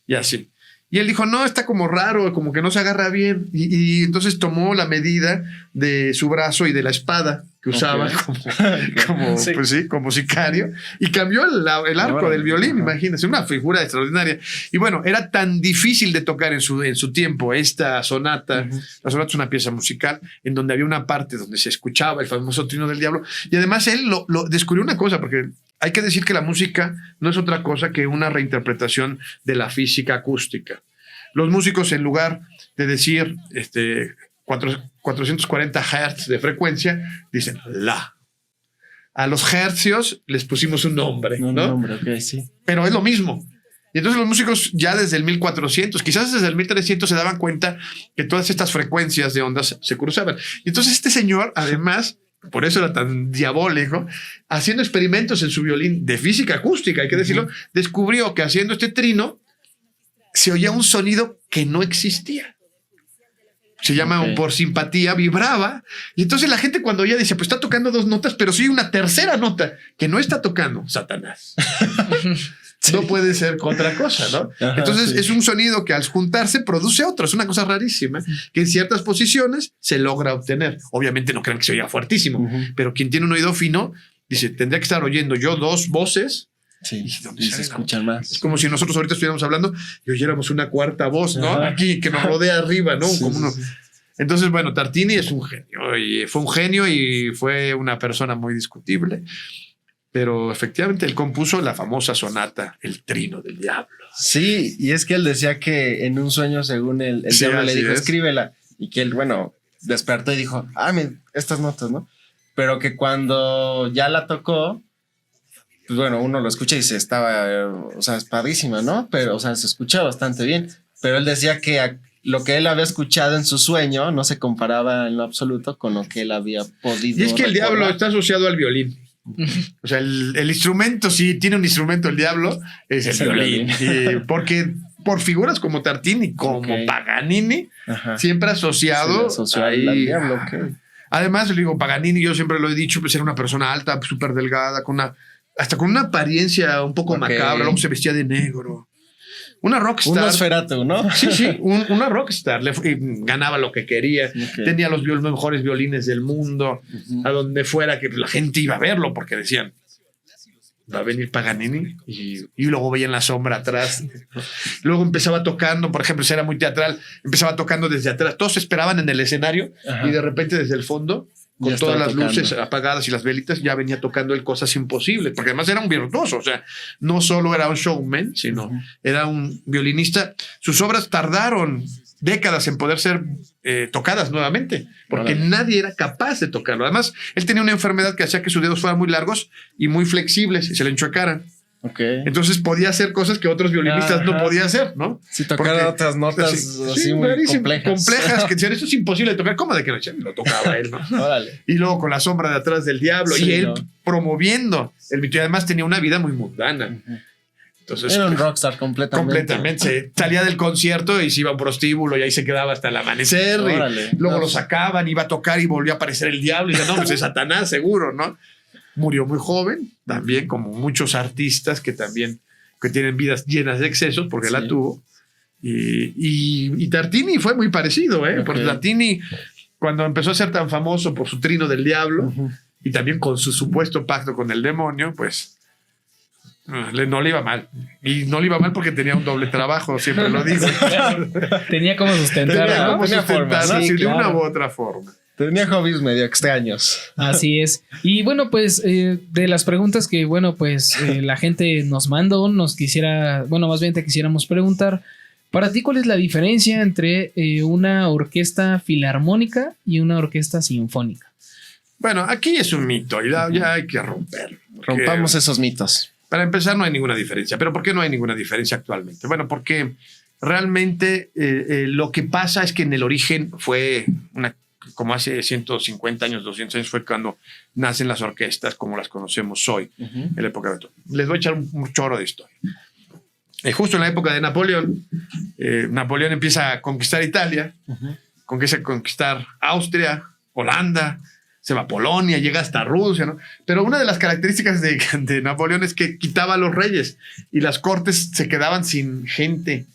y así. Y él dijo, no, está como raro, como que no se agarra bien. Y entonces tomó la medida de su brazo y de la espada que usaba como sicario y cambió el arco del violín, imagínense, una figura extraordinaria. Y bueno, era tan difícil de tocar en su tiempo esta sonata. La sonata es una pieza musical en donde había una parte donde se escuchaba el famoso trino del diablo. Y además él lo descubrió una cosa, porque hay que decir que la música no es otra cosa que una reinterpretación de la física acústica. Los músicos, en lugar de decir 440 Hz de frecuencia, dicen la. A los hercios les pusimos un nombre, ¿no? Okay, sí. Pero es lo mismo. Y entonces los músicos ya desde el 1400, quizás desde el 1300 se daban cuenta que todas estas frecuencias de ondas se cruzaban. Y entonces este señor, además, por eso era tan diabólico, haciendo experimentos en su violín de física acústica, hay que decirlo, descubrió que haciendo este trino se oía un sonido que no existía. Se llama por simpatía, vibraba. Y entonces la gente cuando oía dice, pues está tocando dos notas, pero sí una tercera nota que no está tocando Satanás. No puede ser otra cosa, ¿no? Ajá, entonces es un sonido que al juntarse produce otro. Es una cosa rarísima que en ciertas posiciones se logra obtener. Obviamente no crean que se oía fuertísimo, pero quien tiene un oído fino dice, tendría que estar oyendo yo dos voces. Sí, y se escuchan más. Es como si nosotros ahorita estuviéramos hablando y oyéramos una cuarta voz, ¿no? Ajá. Aquí que nos rodea arriba, ¿no? Sí, como Entonces, bueno, Tartini es un genio y fue un genio y fue una persona muy discutible. Pero efectivamente él compuso la famosa sonata El Trino del Diablo. Sí, y es que él decía que en un sueño, según el diablo le dijo, escríbela. Y que él, bueno, despertó y dijo, estas notas, ¿no? Pero que cuando ya la tocó, pues bueno, uno lo escucha y se estaba, o sea, es padrísima, ¿no? Pero, o sea, se escucha bastante bien. Pero él decía que lo que él había escuchado en su sueño no se comparaba en lo absoluto con lo que él había podido. Y es que el diablo está asociado al violín. O sea, el instrumento, si tiene un instrumento el diablo, es el violín. Porque por figuras como Tartini, como Paganini, siempre asociado al diablo. Además, le digo, Paganini, yo siempre lo he dicho, pues era una persona alta, súper delgada, hasta con una apariencia un poco macabra, luego se vestía de negro. Una rockstar. Un Nosferatu, ¿no? Sí, una rockstar. Ganaba lo que quería. Tenía los mejores violines del mundo. A donde fuera que la gente iba a verlo porque decían, va a venir Paganini. Y luego veían la sombra atrás. Luego empezaba tocando, por ejemplo, era muy teatral, empezaba tocando desde atrás. Todos esperaban en el escenario y de repente desde el fondo, con ya todas las luces apagadas y las velitas, ya venía tocando él cosas imposibles, porque además era un virtuoso, o sea, no solo era un showman, sino era un violinista. Sus obras tardaron décadas en poder ser tocadas nuevamente, porque nadie era capaz de tocarlo. Además, él tenía una enfermedad que hacía que sus dedos fueran muy largos y muy flexibles y se le enchuecaran. Okay. Entonces podía hacer cosas que otros violinistas no podían hacer, ¿no? Si tocara otras notas así muy complejas. Que decían, eso es imposible de tocar. ¿Cómo de que no? Lo tocaba él, ¿no? Órale. Y luego con La sombra de atrás del diablo. Sí, y él ¿no? promoviendo el mito. Y además tenía una vida muy mundana. Entonces, era un rockstar completamente. Salía del concierto y se iba a un prostíbulo y ahí se quedaba hasta el amanecer. Órale. Y luego lo sacaban, iba a tocar y volvió a aparecer el diablo. Y dice, no, pues es Satanás, seguro, ¿no? Murió muy joven, también como muchos artistas que tienen vidas llenas de excesos, porque la tuvo. Y Tartini fue muy parecido, ¿eh? Porque Tartini, cuando empezó a ser tan famoso por su Trino del Diablo y también con su supuesto pacto con el demonio, pues no le iba mal. Y no le iba mal porque tenía un doble trabajo, siempre lo digo. Tenía como sustentar, Tenía ¿no? como sustentar, Sí, de claro. una u otra forma. Tenía hobbies medio extraños. Así es. Y bueno, pues de las preguntas que, bueno, pues la gente nos mandó, más bien te quisiéramos preguntar, para ti, ¿cuál es la diferencia entre una orquesta filarmónica y una orquesta sinfónica? Bueno, aquí es un mito y ya hay que romperlo. Rompamos esos mitos. Para empezar, no hay ninguna diferencia. ¿Pero por qué no hay ninguna diferencia actualmente? Bueno, porque realmente lo que pasa es que en el origen fue como hace 150 años, 200 años, fue cuando nacen las orquestas como las conocemos hoy, en la época de todo. Les voy a echar un chorro de historia. Justo en la época de Napoleón, Napoleón empieza a conquistar Italia, empieza a conquistar Austria, Holanda, se va a Polonia, llega hasta Rusia, ¿no? Pero una de las características de Napoleón es que quitaba a los reyes y las cortes se quedaban sin gente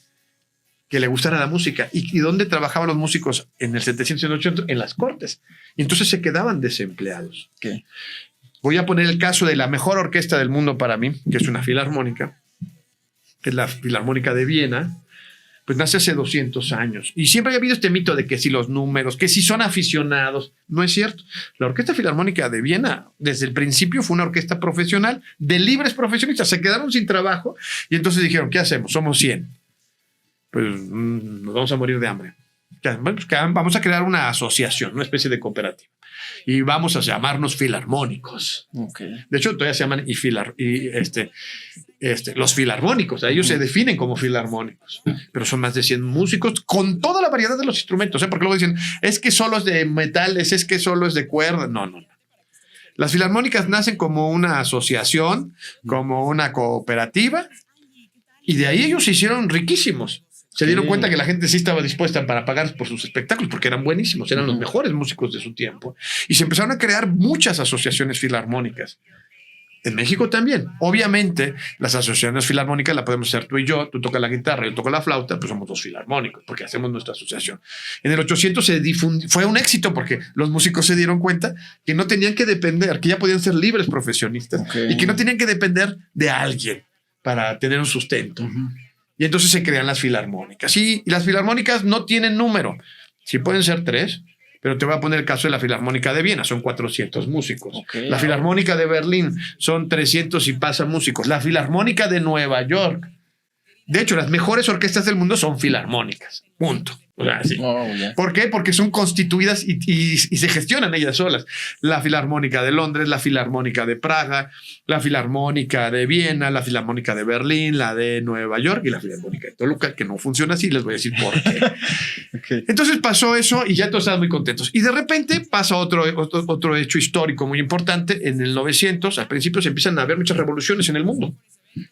que le gustara la música. ¿Y dónde trabajaban los músicos en el 700 y el 800? En las cortes. Y entonces se quedaban desempleados. Okay. Voy a poner el caso de la mejor orquesta del mundo para mí, que es una filarmónica, que es la Filarmónica de Viena. Pues nace hace 200 años. Y siempre ha habido este mito de que si los números, que si son aficionados. No es cierto. La Orquesta Filarmónica de Viena, desde el principio, fue una orquesta profesional de libres profesionistas. Se quedaron sin trabajo y entonces dijeron, ¿qué hacemos? Somos 100. Pues nos vamos a morir de hambre. Bueno, pues vamos a crear una asociación, una especie de cooperativa. Y vamos a llamarnos filarmónicos. Okay. De hecho, todavía se llaman los filarmónicos. Ellos se definen como filarmónicos, pero son más de 100 músicos con toda la variedad de los instrumentos. Porque luego dicen, es que solo es de metales, es que solo es de cuerda. No. Las filarmónicas nacen como una asociación, como una cooperativa, y de ahí ellos se hicieron riquísimos. Se dieron cuenta que la gente sí estaba dispuesta para pagar por sus espectáculos porque eran buenísimos, eran los mejores músicos de su tiempo. Y se empezaron a crear muchas asociaciones filarmónicas. En México también. Obviamente, las asociaciones filarmónicas las podemos hacer tú y yo. Tú tocas la guitarra, yo toco la flauta, pues somos dos filarmónicos porque hacemos nuestra asociación. En el 800 fue un éxito porque los músicos se dieron cuenta que no tenían que depender, que ya podían ser libres profesionistas y que no tenían que depender de alguien para tener un sustento. Y entonces se crean las filarmónicas. Y las filarmónicas no tienen número. Sí pueden ser 3, pero te voy a poner el caso de la Filarmónica de Viena. Son 400 músicos. Okay. La Filarmónica de Berlín son 300 y pasa músicos. La Filarmónica de Nueva York. De hecho, las mejores orquestas del mundo son filarmónicas. Punto. O sea, sí. ¿Por qué? Porque son constituidas y se gestionan ellas solas. La Filarmónica de Londres, la Filarmónica de Praga, la Filarmónica de Viena, la Filarmónica de Berlín, la de Nueva York y la Filarmónica de Toluca, que no funciona así. Les voy a decir por qué. Okay. Entonces pasó eso y ya todos estaban muy contentos. Y de repente pasa otro hecho histórico muy importante. En el 900, al principio se empiezan a haber muchas revoluciones en el mundo.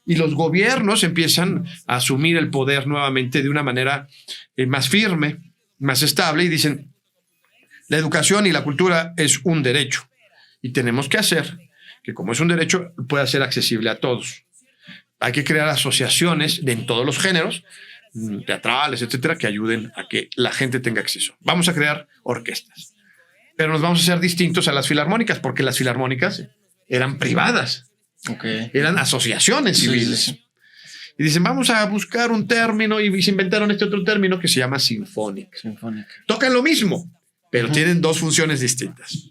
Y los gobiernos empiezan a asumir el poder nuevamente de una manera más firme, más estable y dicen, la educación y la cultura es un derecho y tenemos que hacer que como es un derecho pueda ser accesible a todos. Hay que crear asociaciones en todos los géneros, teatrales, etcétera, que ayuden a que la gente tenga acceso. Vamos a crear orquestas, pero nos vamos a hacer distintos a las filarmónicas porque las filarmónicas eran privadas. Okay. Eran asociaciones civiles. Sí. Y dicen, vamos a buscar un término y se inventaron este otro término que se llama sinfónica. Tocan lo mismo, pero tienen dos funciones distintas.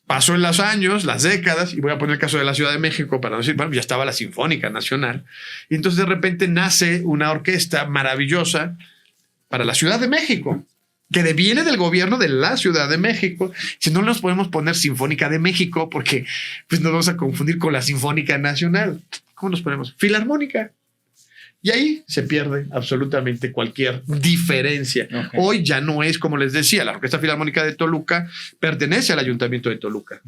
Pasó en los años, las décadas, y voy a poner el caso de la Ciudad de México para no decir, bueno, ya estaba la Sinfónica Nacional. Y entonces de repente nace una orquesta maravillosa para la Ciudad de México. que viene del gobierno de la Ciudad de México. Si no nos podemos poner Sinfónica de México porque pues nos vamos a confundir con la Sinfónica Nacional. ¿Cómo nos ponemos? Filarmónica. Y ahí se pierde absolutamente cualquier diferencia. Okay. Hoy ya no es, como les decía, la Orquesta Filarmónica de Toluca pertenece al Ayuntamiento de Toluca.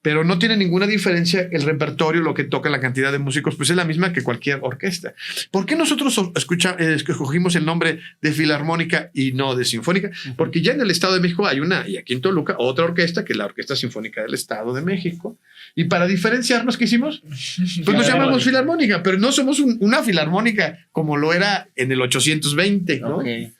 Pero no tiene ninguna diferencia el repertorio, lo que toca, la cantidad de músicos, pues es la misma que cualquier orquesta. ¿Por qué nosotros escogimos el nombre de Filarmónica y no de Sinfónica? Porque ya en el Estado de México hay una, y aquí en Toluca, otra orquesta, que es la Orquesta Sinfónica del Estado de México. Y para diferenciarnos, ¿qué hicimos? Pues nos llamamos Filarmónica, pero no somos una filarmónica como lo era en el 820, ¿no? Okay.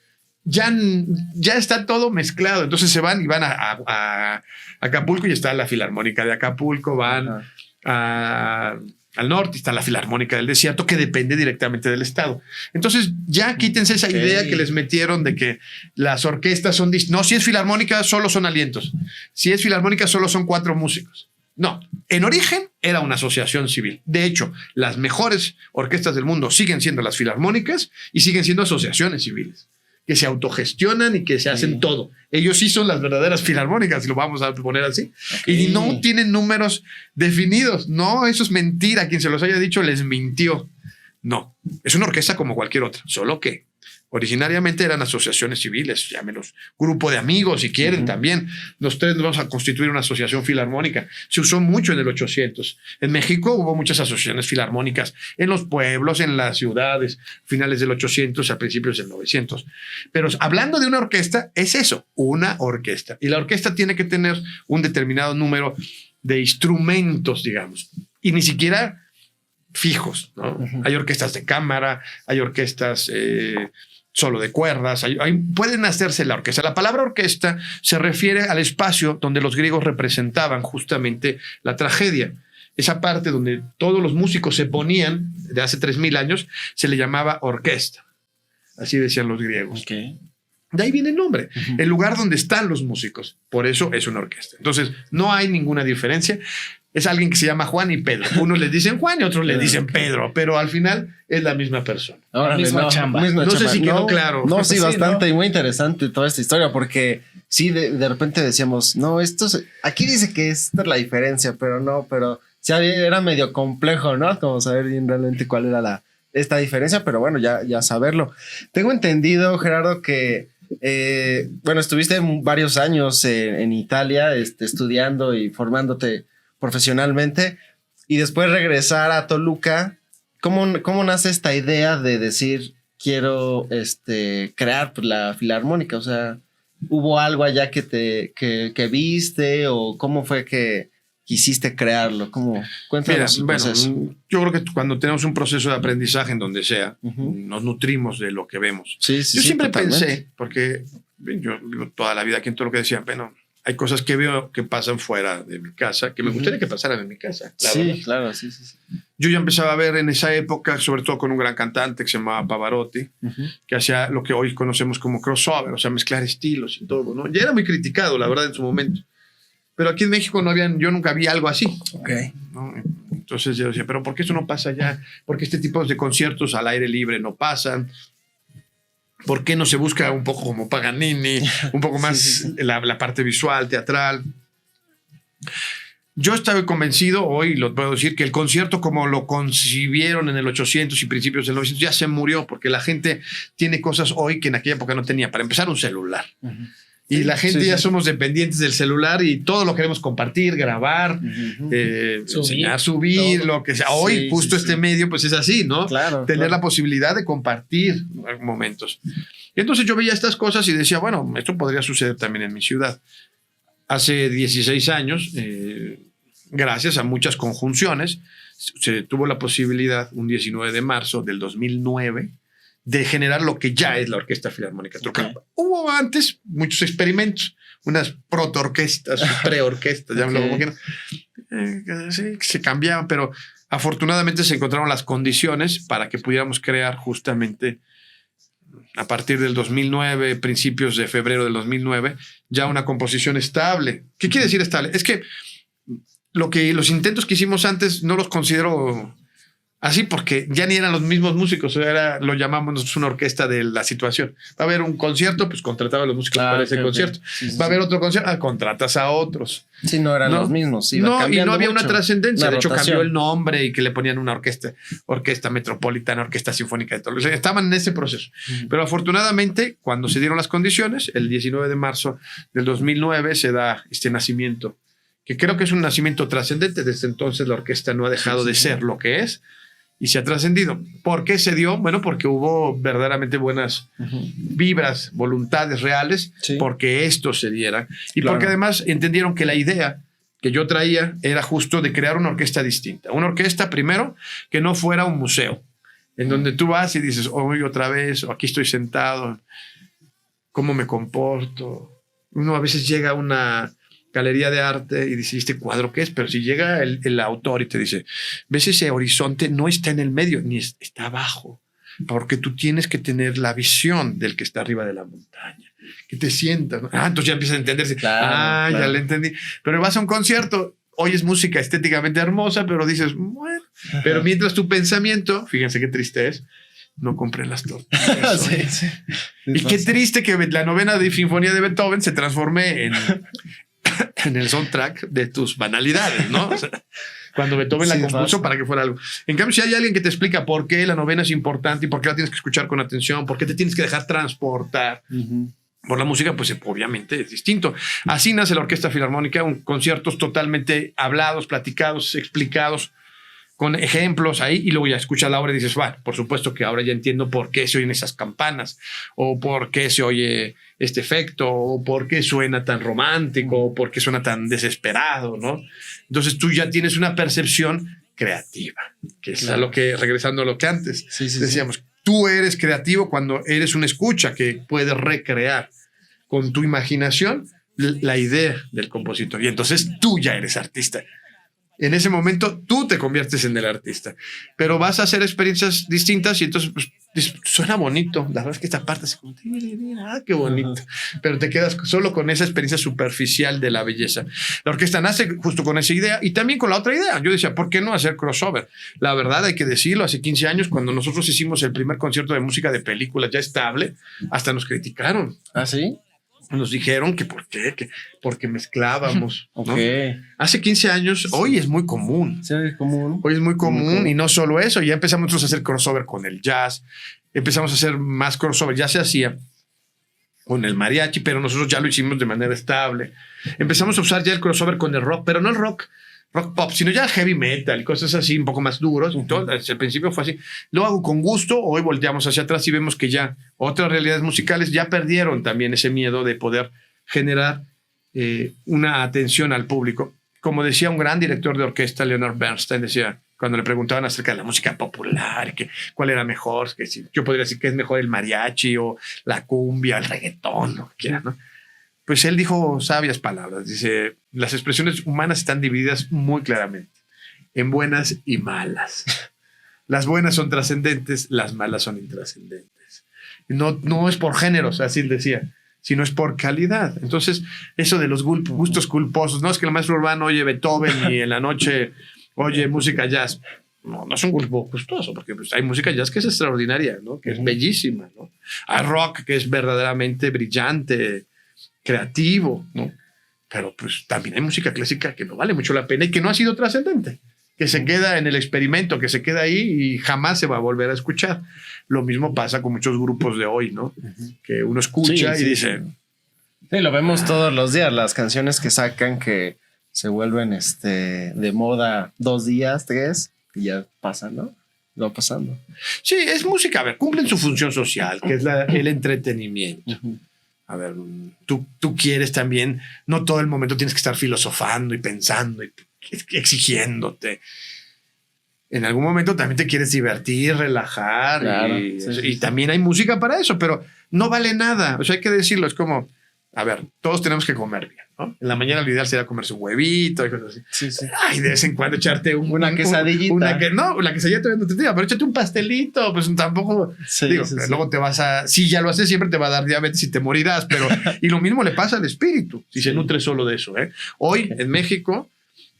Ya está todo mezclado. Entonces se van y van a Acapulco y está la Filarmónica de Acapulco, van al norte y está la Filarmónica del Desierto, que depende directamente del estado. Entonces ya quítense esa idea que les metieron de que las orquestas son... No, si es filarmónica solo son alientos. Si es filarmónica solo son 4 músicos. No, en origen era una asociación civil. De hecho, las mejores orquestas del mundo siguen siendo las filarmónicas y siguen siendo asociaciones civiles que se autogestionan y que se hacen todo. Ellos sí son las verdaderas filarmónicas, si lo vamos a poner así. Okay. Y no tienen números definidos. No, eso es mentira. Quien se los haya dicho les mintió. No, es una orquesta como cualquier otra, solo que originariamente eran asociaciones civiles, llámenos grupo de amigos si quieren también. Los tres nos vamos a constituir una asociación filarmónica. Se usó mucho en el 800. En México hubo muchas asociaciones filarmónicas en los pueblos, en las ciudades, finales del 800 a principios del 900. Pero hablando de una orquesta, es eso, una orquesta. Y la orquesta tiene que tener un determinado número de instrumentos, digamos. Y ni siquiera fijos, ¿no? Hay orquestas de cámara, hay orquestas... solo de cuerdas, pueden hacerse la orquesta. La palabra orquesta se refiere al espacio donde los griegos representaban justamente la tragedia. Esa parte donde todos los músicos se ponían, de hace 3000 años, se le llamaba orquesta. Así decían los griegos. Okay. De ahí viene el nombre, el lugar donde están los músicos. Por eso es una orquesta. Entonces, no hay ninguna diferencia. Es alguien que se llama Juan y Pedro. Unos le dicen Juan y otros le dicen Pedro, pero al final es la misma persona. Ahora, misma chamba. No sé si quedó claro. No, sí, bastante y muy interesante toda esta historia, porque sí, de repente decíamos, no, aquí dice que esta es la diferencia, pero no, pero sí era medio complejo, ¿no? Como saber bien realmente cuál era esta diferencia, pero bueno, ya saberlo. Tengo entendido, Gerardo, que estuviste varios años en Italia estudiando y formándote profesionalmente y después regresar a Toluca. ¿Cómo nace esta idea de decir quiero crear la filarmónica? O sea, ¿hubo algo allá que viste o cómo fue que quisiste crearlo? Cuéntanos. Mira, bueno, yo creo que cuando tenemos un proceso de aprendizaje en donde sea, nos nutrimos de lo que vemos. Yo siempre pensé, porque yo vivo toda la vida aquí en todo lo que decía, bueno, hay cosas que veo que pasan fuera de mi casa, que me gustaría que pasaran en mi casa. Claro. Yo ya empezaba a ver en esa época, sobre todo con un gran cantante que se llamaba Pavarotti, que hacía lo que hoy conocemos como crossover, o sea, mezclar estilos y todo, ¿no? Ya era muy criticado, la verdad, en su momento. Pero aquí en México yo nunca vi algo así. Okay. ¿No? Entonces yo decía, ¿pero por qué eso no pasa allá? ¿Por qué este tipo de conciertos al aire libre no pasan? ¿Por qué no se busca un poco como Paganini, un poco más la parte visual, teatral? Yo estaba convencido, hoy lo puedo decir, que el concierto como lo concibieron en el 800 y principios del 900 ya se murió, porque la gente tiene cosas hoy que en aquella época no tenía. Para empezar, un celular. Y la gente ya somos dependientes del celular y todo lo queremos compartir, grabar, enseñar, subir, lo que sea. Hoy justo este medio pues es así, ¿no? Claro, Tener la posibilidad de compartir momentos. Y entonces yo veía estas cosas y decía, bueno, esto podría suceder también en mi ciudad. Hace 16 años, gracias a muchas conjunciones, se tuvo la posibilidad, un 19 de marzo del 2009, de generar lo que ya es la Orquesta Filarmónica Toluca. Hubo antes muchos experimentos, unas proto-orquestas, pre-orquestas, como quieran, que se cambiaban, pero afortunadamente se encontraron las condiciones para que pudiéramos crear justamente a partir del 2009, principios de febrero del 2009, ya una composición estable. ¿Qué quiere decir estable? Es que los intentos que hicimos antes no los considero Así porque ya ni eran los mismos músicos, lo llamamos nosotros una orquesta de la situación. Va a haber un concierto, pues contrataba a los músicos para ese concierto. Sí, va a haber otro concierto, contratas a otros. Sí, no eran los mismos. Y no había mucho. Una trascendencia. De hecho, cambió el nombre y que le ponían una orquesta metropolitana, orquesta sinfónica de Toluca. Estaban en ese proceso. Pero afortunadamente, cuando se dieron las condiciones, el 19 de marzo del 2009 se da este nacimiento, que creo que es un nacimiento trascendente. Desde entonces la orquesta no ha dejado de ser lo que es. Y se ha trascendido. ¿Por qué se dio? Bueno, porque hubo verdaderamente buenas vibras, voluntades reales, porque esto se diera. Y porque además entendieron que la idea que yo traía era justo de crear una orquesta distinta. Una orquesta, primero, que no fuera un museo, en donde tú vas y dices, hoy otra vez, o aquí estoy sentado, ¿cómo me comporto? Uno a veces llega a una galería de arte y dice, ¿este cuadro qué es? Pero si llega el autor y te dice, ves ese horizonte, no está en el medio, ni está abajo, porque tú tienes que tener la visión del que está arriba de la montaña, que te sientas, ¿no? Entonces ya empiezas a entenderse. Claro. Ya le entendí. Pero vas a un concierto, oyes música estéticamente hermosa, pero dices, bueno, pero mientras tu pensamiento, fíjense qué triste es, no compré las tortillas. Sí. Y qué triste que la novena sinfonía de Beethoven se transforme en el soundtrack de tus banalidades, ¿no? O sea, cuando Beethoven la compuso para que fuera algo. En cambio, si hay alguien que te explica por qué la novena es importante y por qué la tienes que escuchar con atención, por qué te tienes que dejar transportar por la música, pues obviamente es distinto. Así nace la Orquesta Filarmónica, conciertos totalmente hablados, platicados, explicados, con ejemplos ahí, y luego ya escuchas la obra y dices, bueno, por supuesto que ahora ya entiendo por qué se oyen esas campanas, o por qué se oye este efecto, o por qué suena tan romántico, o por qué suena tan desesperado, ¿no? Entonces tú ya tienes una percepción creativa, que es a lo que, regresando a lo que antes decíamos, tú eres creativo cuando eres una escucha que puedes recrear con tu imaginación la idea del compositor, y entonces tú ya eres artista. En ese momento tú te conviertes en el artista, pero vas a hacer experiencias distintas y entonces pues, suena bonito. La verdad es que esta parte es como, qué bonito, pero te quedas solo con esa experiencia superficial de la belleza. La orquesta nace justo con esa idea y también con la otra idea. Yo decía, ¿por qué no hacer crossover? La verdad hay que decirlo, hace 15 años cuando nosotros hicimos el primer concierto de música de películas ya estable, hasta nos criticaron. ¿Ah, sí? Nos dijeron que por qué, que porque mezclábamos. Okay. ¿No? Hace 15 años, hoy es muy común. Sí, es común. Hoy es muy común y no solo eso, ya empezamos nosotros a hacer crossover con el jazz, empezamos a hacer más crossover, ya se hacía con el mariachi, pero nosotros ya lo hicimos de manera estable. Empezamos a usar ya el crossover con el rock, pero no el rock pop, sino ya heavy metal y cosas así un poco más duros. Entonces, al principio fue así. Lo hago con gusto. Hoy volteamos hacia atrás y vemos que ya otras realidades musicales ya perdieron también ese miedo de poder generar una atención al público. Como decía un gran director de orquesta, Leonard Bernstein, decía, cuando le preguntaban acerca de la música popular, que cuál era mejor, que si yo podría decir que es mejor el mariachi o la cumbia, el reggaetón, lo que quieran, ¿no? Pues él dijo sabias palabras. Dice, las expresiones humanas están divididas muy claramente en buenas y malas. Las buenas son trascendentes, las malas son intrascendentes. No es por géneros, así decía, sino es por calidad. Entonces, eso de los gustos culposos, no es que el maestro urbano oye Beethoven y en la noche oye música jazz. No es un gusto gustoso, porque pues, hay música jazz que es extraordinaria, ¿no? Que es bellísima, ¿no? Hay rock que es verdaderamente brillante, creativo, ¿no? Pero pues también hay música clásica que no vale mucho la pena y que no ha sido trascendente, que se queda en el experimento, que se queda ahí y jamás se va a volver a escuchar. Lo mismo pasa con muchos grupos de hoy, ¿no? Que uno escucha y dice... Sí, lo vemos todos los días, las canciones que sacan que se vuelven de moda 2 días, 3, y ya pasan, ¿no? Va pasando. Sí, es música, a ver, cumplen su función social, que es el entretenimiento. A ver, tú quieres también, no todo el momento tienes que estar filosofando y pensando y exigiéndote. En algún momento también te quieres divertir, relajar, claro, y también hay música para eso, pero no vale nada. O sea, hay que decirlo, es como, a ver, todos tenemos que comer bien, ¿no? En la mañana lo ideal sería comerse un huevito y cosas así. Sí. Ay, de vez en cuando echarte una quesadillita. No, la quesadilla todavía no te tira, pero échate un pastelito, pues tampoco. Luego te vas a. Si ya lo haces, siempre te va a dar diabetes y te morirás, pero. Y lo mismo le pasa al espíritu, si se nutre solo de eso, ¿eh? Hoy en México,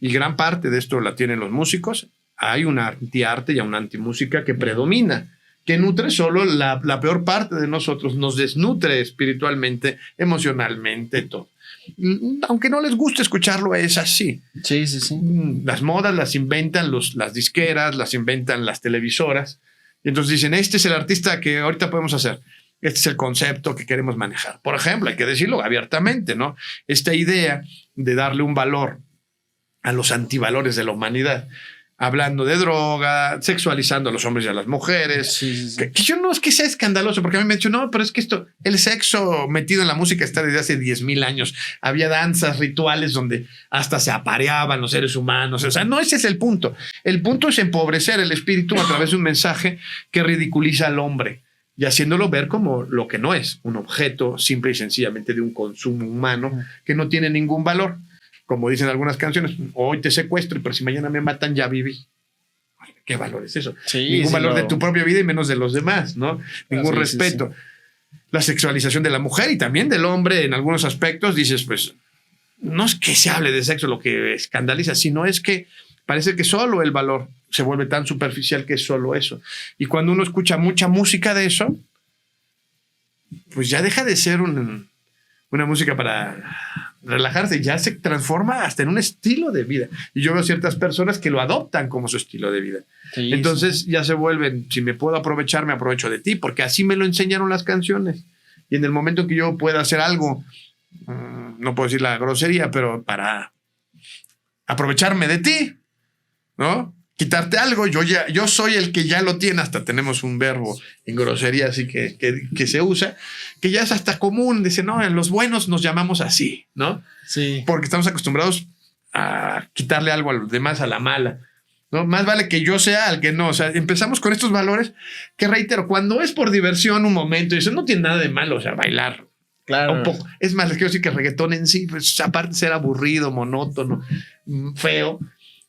y gran parte de esto la tienen los músicos, hay una antiarte y una antimúsica que predomina, que nutre solo la peor parte de nosotros, nos desnutre espiritualmente, emocionalmente, todo. Aunque no les guste escucharlo, es así. Sí, sí, sí. Las modas las inventan las disqueras, las inventan las televisoras. Y entonces dicen, este es el artista que ahorita podemos hacer. Este es el concepto que queremos manejar. Por ejemplo, hay que decirlo abiertamente, ¿no? Esta idea de darle un valor a los antivalores de la humanidad, hablando de droga, sexualizando a los hombres y a las mujeres. Sí, sí, sí. Que yo no es que sea escandaloso, porque a mí me han dicho, no, pero es que el sexo metido en la música está desde hace 10,000 años. Había danzas, rituales donde hasta se apareaban los seres humanos. O sea, no ese es el punto. El punto es empobrecer el espíritu a través de un mensaje que ridiculiza al hombre y haciéndolo ver como lo que no es, un objeto simple y sencillamente de un consumo humano que no tiene ningún valor. Como dicen algunas canciones, hoy te secuestro, pero si mañana me matan, ya viví. ¿Qué valor es eso? Sí, ningún sí, valor no. de tu propia vida y menos de los demás, ¿no? Ningún respeto. Sí. La sexualización de la mujer y también del hombre en algunos aspectos, dices, pues, no es que se hable de sexo lo que escandaliza, sino es que parece que solo el valor se vuelve tan superficial que es solo eso. Y cuando uno escucha mucha música de eso, pues ya deja de ser una música para relajarse, ya se transforma hasta en un estilo de vida. Y yo veo ciertas personas que lo adoptan como su estilo de vida. Sí, entonces ya se vuelven, si me puedo aprovechar, me aprovecho de ti, porque así me lo enseñaron las canciones. Y en el momento en que yo pueda hacer algo, no puedo decir la grosería, pero para aprovecharme de ti, ¿no? Quitarte algo, yo soy el que ya lo tiene, hasta tenemos un verbo en grosería así que se usa, que ya es hasta común, dice, no, en los buenos nos llamamos así, ¿no? Sí. Porque estamos acostumbrados a quitarle algo a los demás a la mala, ¿no? Más vale que yo sea al que no, o sea, empezamos con estos valores que, reitero, cuando es por diversión un momento, eso no tiene nada de malo, o sea, bailar. Claro. Un poco. Es más, les quiero decir que el reggaetón en sí, pues, aparte de ser aburrido, monótono, feo,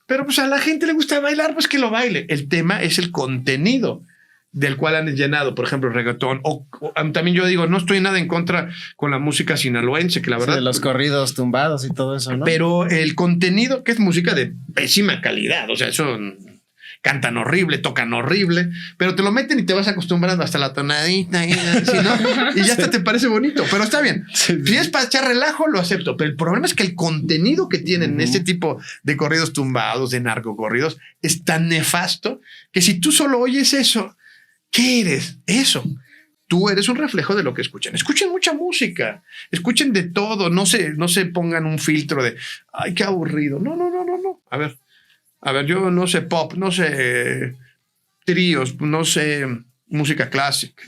pero pues a la gente le gusta bailar, pues que lo baile. El tema es el contenido del cual han llenado, por ejemplo, el reggaetón. O también yo digo, no estoy nada en contra con la música sinaloense, que la verdad... Sí, de los corridos tumbados y todo eso, ¿no? Pero el contenido, que es música de pésima calidad, o sea, eso... Cantan horrible, tocan horrible, pero te lo meten y te vas acostumbrando hasta la tonadita, ¿sí, no? Y ya hasta te parece bonito, pero está bien. Si es para echar relajo, lo acepto, pero el problema es que el contenido que tienen este tipo de corridos tumbados, de narcocorridos, es tan nefasto que si tú solo oyes eso, ¿qué eres? Eso. Tú eres un reflejo de lo que escuchan. Escuchen mucha música, escuchen de todo, no se pongan un filtro de, ay, qué aburrido. No. A ver, yo no sé pop, no sé tríos, no sé música clásica,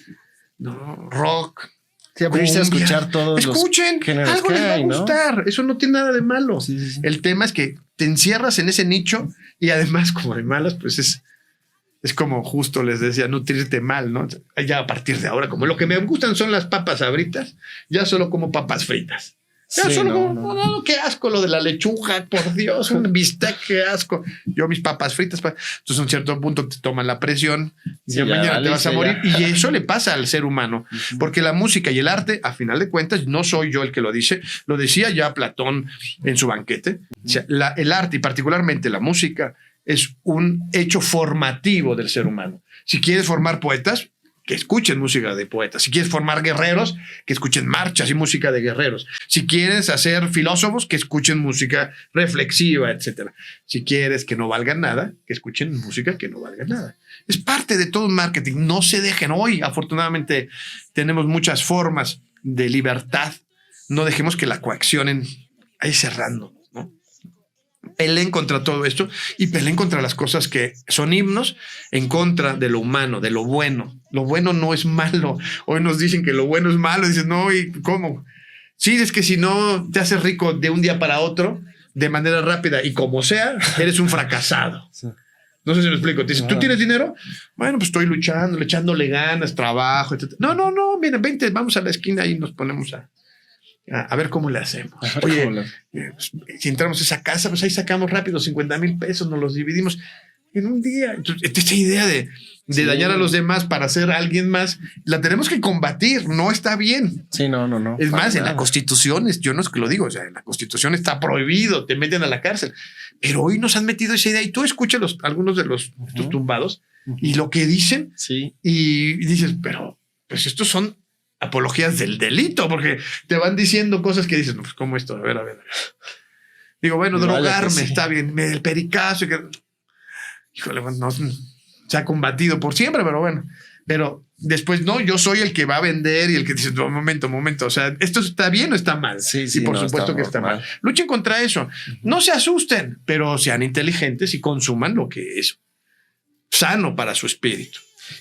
no, rock. Sí, abrirse a escuchar todos Escuchen, los géneros algo que les va a hay, ¿no? gustar. Eso no tiene nada de malo. Sí, sí, sí. El tema es que te encierras en ese nicho y además, como hay malas, pues es como justo les decía, nutrirte mal, ¿no? Ya a partir de ahora, como lo que me gustan son las papas sabritas, ya solo como papas fritas. Ya Sí, solo, no. qué asco lo de la lechuga, por Dios, un bistec, qué asco. Yo mis papas fritas, entonces a un cierto punto te toman la presión y Sí, mañana te vas a morir. ya. Y eso le pasa al ser humano, porque la música y el arte, a final de cuentas, no soy yo el que lo dice, lo decía ya Platón en su banquete. O sea, el arte y particularmente la música es un hecho formativo del ser humano. Si quieres formar poetas, que escuchen música de poetas. Si quieres formar guerreros, que escuchen marchas y música de guerreros. Si quieres hacer filósofos, que escuchen música reflexiva, etc. Si quieres que no valgan nada, que escuchen música que no valga nada. Es parte de todo un marketing. No se dejen. Hoy, afortunadamente, tenemos muchas formas de libertad. No dejemos que la coaccionen ahí cerrando, ¿no? Peleen contra todo esto y peleen contra las cosas que son himnos en contra de lo humano, de lo bueno. Lo bueno no es malo. Hoy nos dicen que lo bueno es malo. Dicen, no, ¿y cómo? Sí, es que si no te haces rico de un día para otro, de manera rápida y como sea, eres un fracasado. No sé si me explico. Te dicen, ¿tú tienes dinero? Bueno, pues estoy luchando, echándole ganas, trabajo, etc. No, mira, vente, vamos a la esquina y nos ponemos a ver cómo le hacemos. Oye, si entramos a esa casa, pues ahí sacamos rápido 50,000 pesos, nos los dividimos en un día. Entonces, esta idea de de dañar a los demás para ser alguien más, la tenemos que combatir. No está bien. Sí, no. Es más, en la Constitución, yo no es que lo digo, o sea, en la Constitución está prohibido, te meten a la cárcel. Pero hoy nos han metido esa idea y tú escuchas algunos de estos tumbados y lo que dicen y dices, pero pues estos son apologías del delito, porque te van diciendo cosas que dices, no, pues ¿cómo esto? A ver. Digo, bueno, drogarme, está bien, el pericazo, híjole, no, se ha combatido por siempre, pero bueno. Pero después, no, yo soy el que va a vender y el que dice, no, momento. O sea, ¿esto está bien o está mal? Sí, y por supuesto que está mal. Luchen contra eso. No se asusten, pero sean inteligentes y consuman lo que es sano para su espíritu.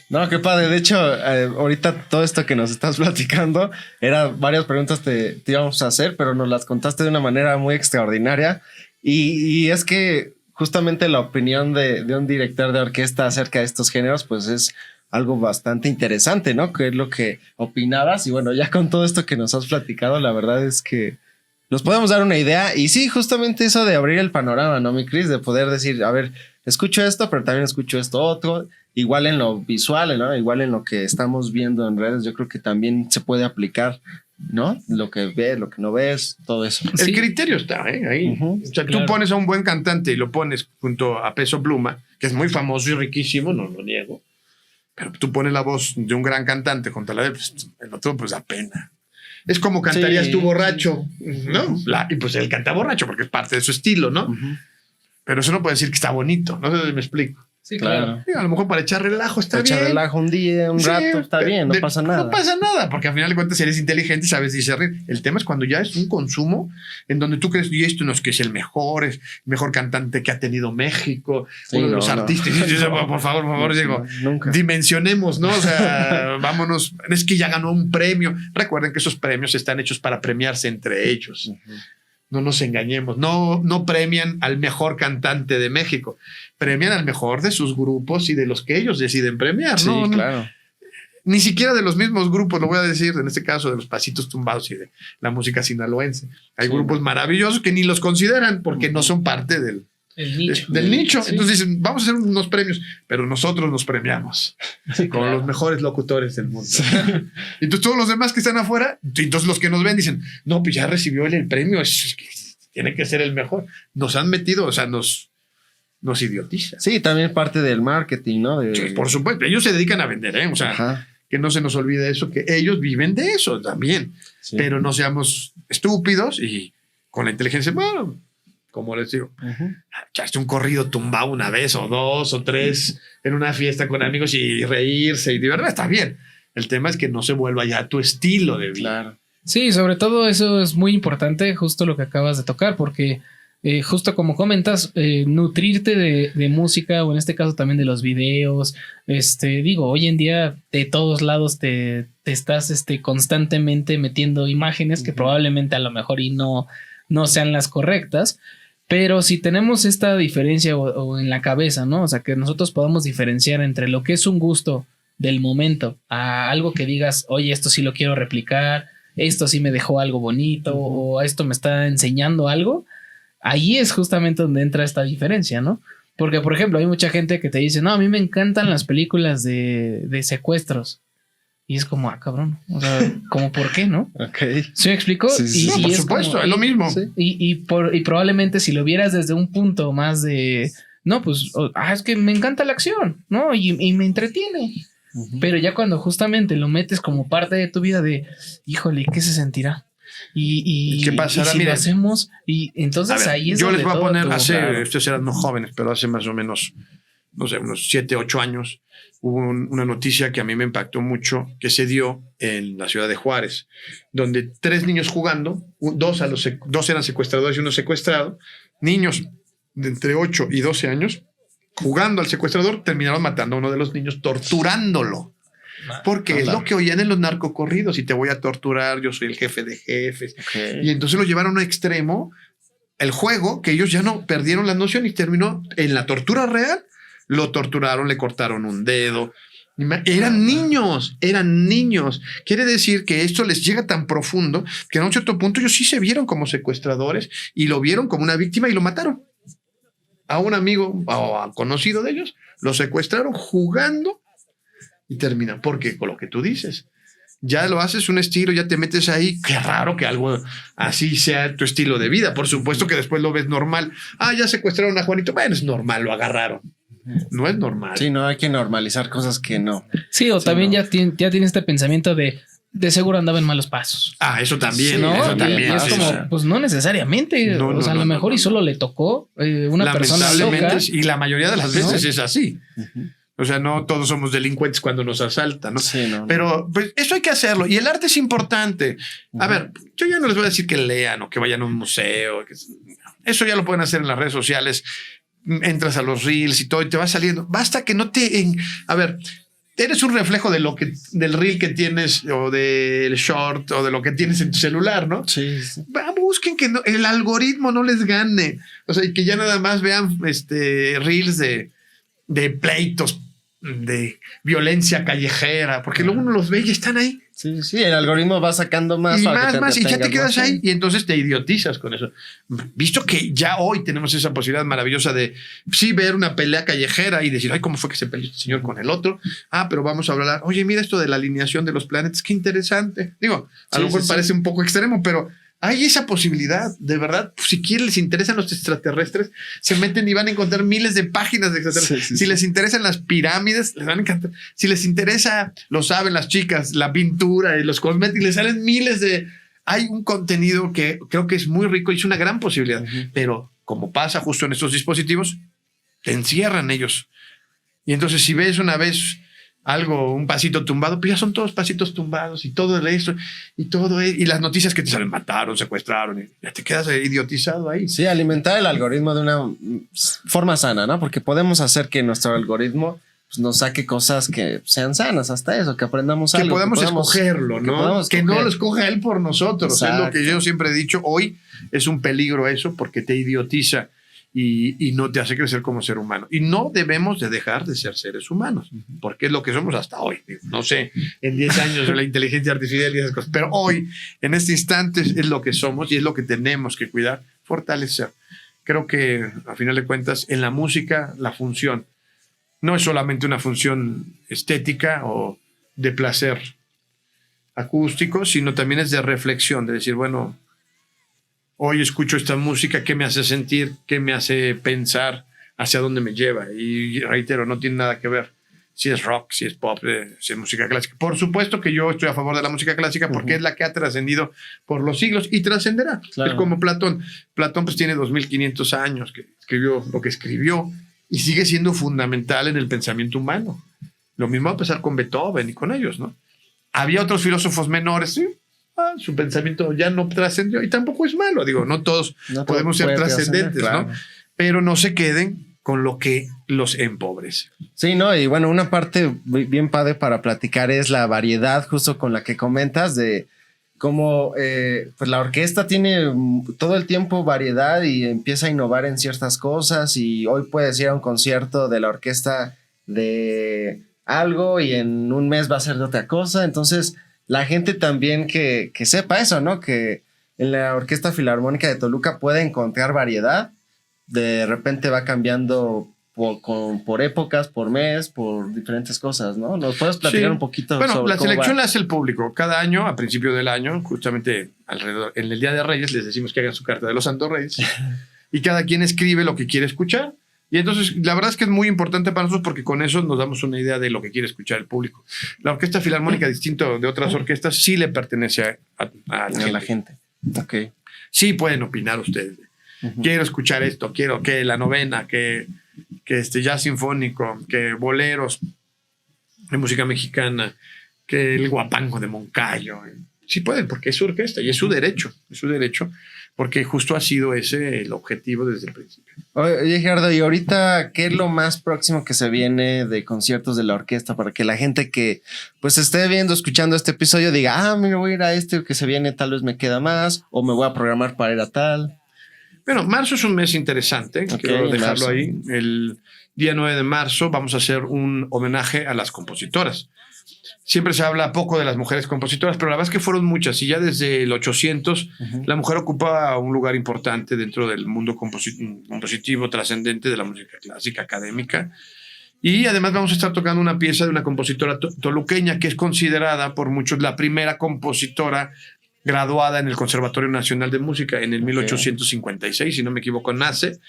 No, qué padre. De hecho, ahorita todo esto que nos estás platicando, varias preguntas te íbamos a hacer, pero nos las contaste de una manera muy extraordinaria. Y es que justamente la opinión de un director de orquesta acerca de estos géneros, pues es algo bastante interesante, ¿no? ¿Qué es lo que opinabas? Y bueno, ya con todo esto que nos has platicado, la verdad es que nos podemos dar una idea. Y sí, justamente eso de abrir el panorama, ¿no, mi Cris? De poder decir, a ver, escucho esto, pero también escucho esto otro. Igual en lo visual, ¿no? Igual en lo que estamos viendo en redes, yo creo que también se puede aplicar, ¿no? Lo que ves, lo que no ves, todo eso. El criterio está ahí. O sea, tú pones a un buen cantante y lo pones junto a Peso Pluma, que es muy famoso y riquísimo, no lo niego. Pero tú pones la voz de un gran cantante contra la de pues, el otro, pues da pena. Es como cantarías tú borracho, ¿no? Y pues él canta borracho porque es parte de su estilo, ¿no? Pero eso no puede decir que está bonito. No sé si me explico. Sí, claro. A lo mejor para echar relajo está bien. Echar relajo un día, un rato, está bien, no pasa nada. No pasa nada, porque al final de cuentas eres inteligente y sabes discernir. El tema es cuando ya es un consumo en donde tú crees, y esto no es que es el mejor cantante que ha tenido México, uno de los artistas. Y dices, por favor, digo, dimensionemos, ¿no? O sea, vámonos. Es que ya ganó un premio. Recuerden que esos premios están hechos para premiarse entre ellos. No nos engañemos, no premian al mejor cantante de México, premian al mejor de sus grupos y de los que ellos deciden premiar. Sí, claro. Ni siquiera de los mismos grupos, lo voy a decir, en este caso de los Pasitos Tumbados y de la música sinaloense. Hay grupos maravillosos que ni los consideran porque no son parte del nicho. Sí. Entonces dicen, vamos a hacer unos premios, pero nosotros nos premiamos como los mejores locutores del mundo. Sí. Entonces todos los demás que están afuera, entonces los que nos ven dicen, no, pues ya recibió él el premio, tiene que ser el mejor. Nos han metido, o sea, nos idiotiza. Sí, también parte del marketing, ¿no? Sí, por supuesto, ellos se dedican a vender, o sea, que no se nos olvide eso, que ellos viven de eso también, pero no seamos estúpidos y con la inteligencia, bueno, como les digo, echaste un corrido tumbado una vez o dos o tres en una fiesta con amigos y reírse y de verdad está bien. El tema es que no se vuelva ya tu estilo de vida. Claro. Sí, sobre todo eso es muy importante, justo lo que acabas de tocar, porque justo como comentas, nutrirte de música, o en este caso también de los videos, digo, hoy en día de todos lados te estás constantemente metiendo imágenes que probablemente a lo mejor y no sean las correctas. Pero si tenemos esta diferencia o en la cabeza, ¿no? O sea, que nosotros podamos diferenciar entre lo que es un gusto del momento a algo que digas, oye, esto sí lo quiero replicar, esto sí me dejó algo bonito, o esto me está enseñando algo, ahí es justamente donde entra esta diferencia, ¿no? Porque, por ejemplo, hay mucha gente que te dice, no, a mí me encantan las películas de secuestros. Y es como, cabrón, o sea, como por qué, ¿no? ¿Sí me explico? Sí. No, por supuesto, como, es lo mismo. Sí. Y probablemente si lo vieras desde un punto más de, no, pues, es que me encanta la acción, ¿no? Y me entretiene. Pero ya cuando justamente lo metes como parte de tu vida de, híjole, ¿qué se sentirá? Y ¿qué pasará? Y si lo hacemos, y entonces ver, ahí es yo les voy a poner, ustedes eran más jóvenes, pero hace más o menos, no sé, unos 7, 8 años, hubo una noticia que a mí me impactó mucho, que se dio en la ciudad de Juárez, donde 3 niños jugando, 2 eran secuestradores y 1 secuestrado, niños de entre 8 y 12 años, jugando al secuestrador, terminaron matando a uno de los niños, torturándolo. Porque es lo que oían en los narcocorridos, y te voy a torturar, yo soy el jefe de jefes. Y entonces lo llevaron a un extremo, el juego, que ellos ya no perdieron la noción y terminó en la tortura real. Lo torturaron, le cortaron un dedo. Eran niños. Quiere decir que esto les llega tan profundo que a un cierto punto ellos sí se vieron como secuestradores y lo vieron como una víctima y lo mataron. A un amigo o a conocido de ellos lo secuestraron jugando y termina. Porque con lo que tú dices, ya lo haces un estilo, ya te metes ahí. Qué raro que algo así sea tu estilo de vida. Por supuesto que después lo ves normal. Ya secuestraron a Juanito. Bueno, es normal, lo agarraron. No es normal. Sí, no hay que normalizar cosas que no. Sí, o Sí, también ¿no? ya tiene este pensamiento de seguro andaba en malos pasos. Eso también. ¿No? Eso Y también. es sí, como, sí. pues no necesariamente. No, o sea, a lo mejor y solo le tocó una persona Lamentablemente, loca. y la mayoría de las veces ¿No? es así. O sea, no todos somos delincuentes cuando nos asaltan, ¿no? Sí, no. Pero pues, eso hay que hacerlo. Y el arte es importante. A ver, yo ya no les voy a decir que lean o que vayan a un museo. Eso ya lo pueden hacer en las redes sociales. Entras a los reels y todo y te va saliendo. Basta que no te... A ver, eres un reflejo de del reel que tienes o del short o de lo que tienes en tu celular, ¿no? Sí. Busquen que el algoritmo no les gane. O sea, y que ya nada más vean reels de pleitos, de violencia callejera, porque luego uno los ve y están ahí. Sí, el algoritmo va sacando más. Y para que más, y ya te entretengas quedas más. ahí y entonces te idiotizas con eso. Visto que ya hoy tenemos esa posibilidad maravillosa de ver una pelea callejera y decir, ay, ¿cómo fue que se peleó este señor con el otro? Pero vamos a hablar, oye, mira esto de la alineación de los planetas, qué interesante. Digo, a lo mejor parece un poco extremo, pero hay esa posibilidad, de verdad. Si quieren, les interesan los extraterrestres, se meten y van a encontrar miles de páginas de extraterrestres. Si les interesan las pirámides, les van a encantar. Si les interesa, lo saben las chicas, la pintura y los cosméticos, les salen miles de... Hay un contenido que creo que es muy rico y es una gran posibilidad. Pero como pasa justo en estos dispositivos, te encierran ellos. Y entonces si ves una vez un pasito tumbado, pues ya son todos pasitos tumbados y todo eso y las noticias que te salen, mataron, secuestraron, y ya te quedas idiotizado ahí. Sí, alimentar el algoritmo de una forma sana, ¿no? Porque podemos hacer que nuestro algoritmo pues, nos saque cosas que sean sanas, hasta eso, que aprendamos algo. Que podamos escogerlo, ¿no? Que no lo escoja él por nosotros. Exacto. Es lo que yo siempre he dicho. Hoy es un peligro eso porque te idiotiza y no te hace crecer como ser humano. Y no debemos de dejar de ser seres humanos, porque es lo que somos hasta hoy. No sé, en 10 años de la inteligencia artificial y esas cosas, pero hoy, en este instante, es lo que somos y es lo que tenemos que cuidar, fortalecer. Creo que, a final de cuentas, en la música, la función no es solamente una función estética o de placer acústico, sino también es de reflexión, de decir, bueno, hoy escucho esta música, ¿qué me hace sentir? ¿Qué me hace pensar? ¿Hacia dónde me lleva? Y reitero, no tiene nada que ver si es rock, si es pop, si es música clásica. Por supuesto que yo estoy a favor de la música clásica porque es la que ha trascendido por los siglos y trascenderá. Claro. Es como Platón. Platón pues tiene 2500 años que escribió lo que escribió y sigue siendo fundamental en el pensamiento humano. Lo mismo va a pasar con Beethoven y con ellos, ¿no? Había otros filósofos menores, ¿sí? Su pensamiento ya no trascendió y tampoco es malo. Digo, no todos podemos ser trascendentes, claro, ¿no? Pero no se queden con lo que los empobrece. Sí, no, y bueno, una parte bien padre para platicar es la variedad, justo con la que comentas, de cómo pues la orquesta tiene todo el tiempo variedad y empieza a innovar en ciertas cosas. Y hoy puedes ir a un concierto de la orquesta de algo y en un mes va a ser de otra cosa. Entonces, la gente también que sepa eso, ¿no? Que en la Orquesta Filarmónica de Toluca puede encontrar variedad. De repente va cambiando por épocas, por mes, por diferentes cosas, ¿no? ¿Nos puedes platicar un poquito sobre la selección la hace el público. Cada año, a principio del año, justamente alrededor, en el Día de Reyes, les decimos que hagan su carta de los Santos Reyes y cada quien escribe lo que quiere escuchar. Y entonces, la verdad es que es muy importante para nosotros porque con eso nos damos una idea de lo que quiere escuchar el público. La Orquesta Filarmónica, distinto de otras orquestas, sí le pertenece a la gente. Okay. Sí pueden opinar ustedes. Quiero escuchar esto, quiero que la novena, que jazz sinfónico, que boleros de música mexicana, que el guapango de Moncayo. Sí pueden, porque es su orquesta y es su derecho, porque justo ha sido ese el objetivo desde el principio. Oye, Gerardo, y ahorita, ¿qué es lo más próximo que se viene de conciertos de la orquesta para que la gente que pues esté escuchando este episodio diga, me voy a ir a este que se viene, tal vez me queda más, o me voy a programar para ir a tal? Bueno, marzo es un mes interesante, quiero dejarlo ahí. El día 9 de marzo vamos a hacer un homenaje a las compositoras. Siempre se habla poco de las mujeres compositoras, pero la verdad es que fueron muchas y ya desde el 800 la mujer ocupa un lugar importante dentro del mundo compositivo trascendente de la música clásica académica Y además vamos a estar tocando una pieza de una compositora toluqueña que es considerada por muchos la primera compositora graduada en el Conservatorio Nacional de Música en el 1856, si no me equivoco, nace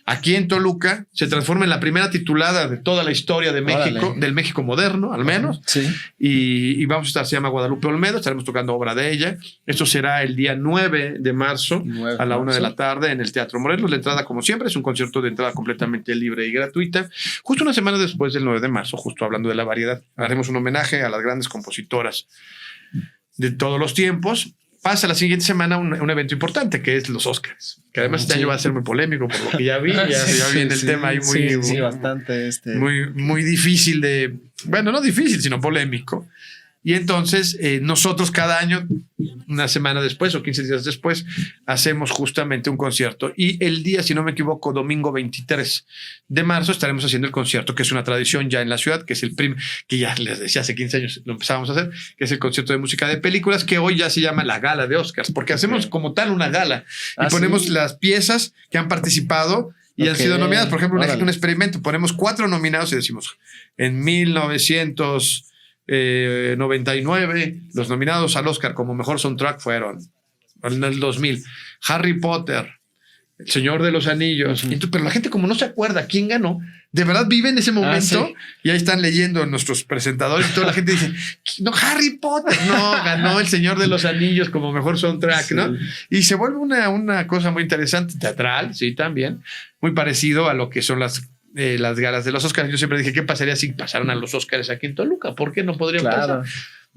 aquí en Toluca, se transforma en la primera titulada de toda la historia de México, del México moderno, al menos. Sí. Y vamos a estar, se llama Guadalupe Olmedo, estaremos tocando obra de ella. Esto será el día 9 de marzo a la 1 de la tarde en el Teatro Morelos. La entrada, como siempre, es un concierto de entrada completamente libre y gratuita. Justo una semana después del 9 de marzo, justo hablando de la variedad, haremos un homenaje a las grandes compositoras de todos los tiempos. Pasa la siguiente semana un evento importante que es los Óscars, que además este año va a ser muy polémico por lo que ya vi, ya viene el tema ahí muy, bastante muy difícil de, bueno, no difícil, sino polémico. Y entonces nosotros cada año, una semana después o 15 días después, hacemos justamente un concierto. Y el día, si no me equivoco, domingo 23 de marzo, estaremos haciendo el concierto, que es una tradición ya en la ciudad, que es que ya les decía, hace 15 años lo empezábamos a hacer, que es el concierto de música de películas, que hoy ya se llama la Gala de Oscars, porque hacemos como tal una gala y ponemos las piezas que han participado y han sido nominadas. Por ejemplo, un experimento, ponemos 4 nominados y decimos, en 1999, los nominados al Oscar como mejor soundtrack fueron, en el 2000, Harry Potter, El Señor de los Anillos. Pero la gente, como no se acuerda quién ganó, de verdad vive en ese momento y ahí están leyendo nuestros presentadores y toda la gente dice, no, Harry Potter, no, ganó El Señor de los Anillos como mejor soundtrack, ¿no? Y se vuelve una cosa muy interesante, teatral, sí, también, muy parecido a lo que son las galas de los Oscars. Yo siempre dije, ¿qué pasaría si pasaran a los Oscars aquí en Toluca? ¿Por qué no podrían pasar?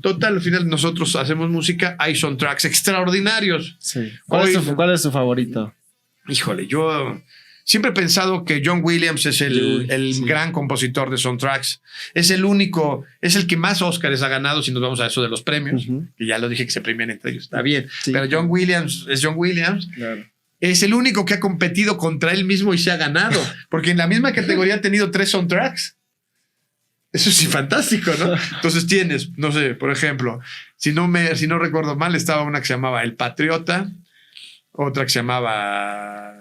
Total, al final nosotros hacemos música, hay soundtracks extraordinarios. Sí. ¿Cuál es tu favorito? Híjole, yo siempre he pensado que John Williams es el gran compositor de soundtracks. Es el único, es el que más Oscars ha ganado, si nos vamos a eso de los premios, que ya lo dije que se premian entre ellos, está bien. Pero John Williams es John Williams. Claro. Es el único que ha competido contra él mismo y se ha ganado, porque en la misma categoría ha tenido 3 soundtracks. Eso sí, fantástico, ¿no? Entonces tienes, no sé, por ejemplo, si no recuerdo mal, estaba una que se llamaba El Patriota, otra que se llamaba,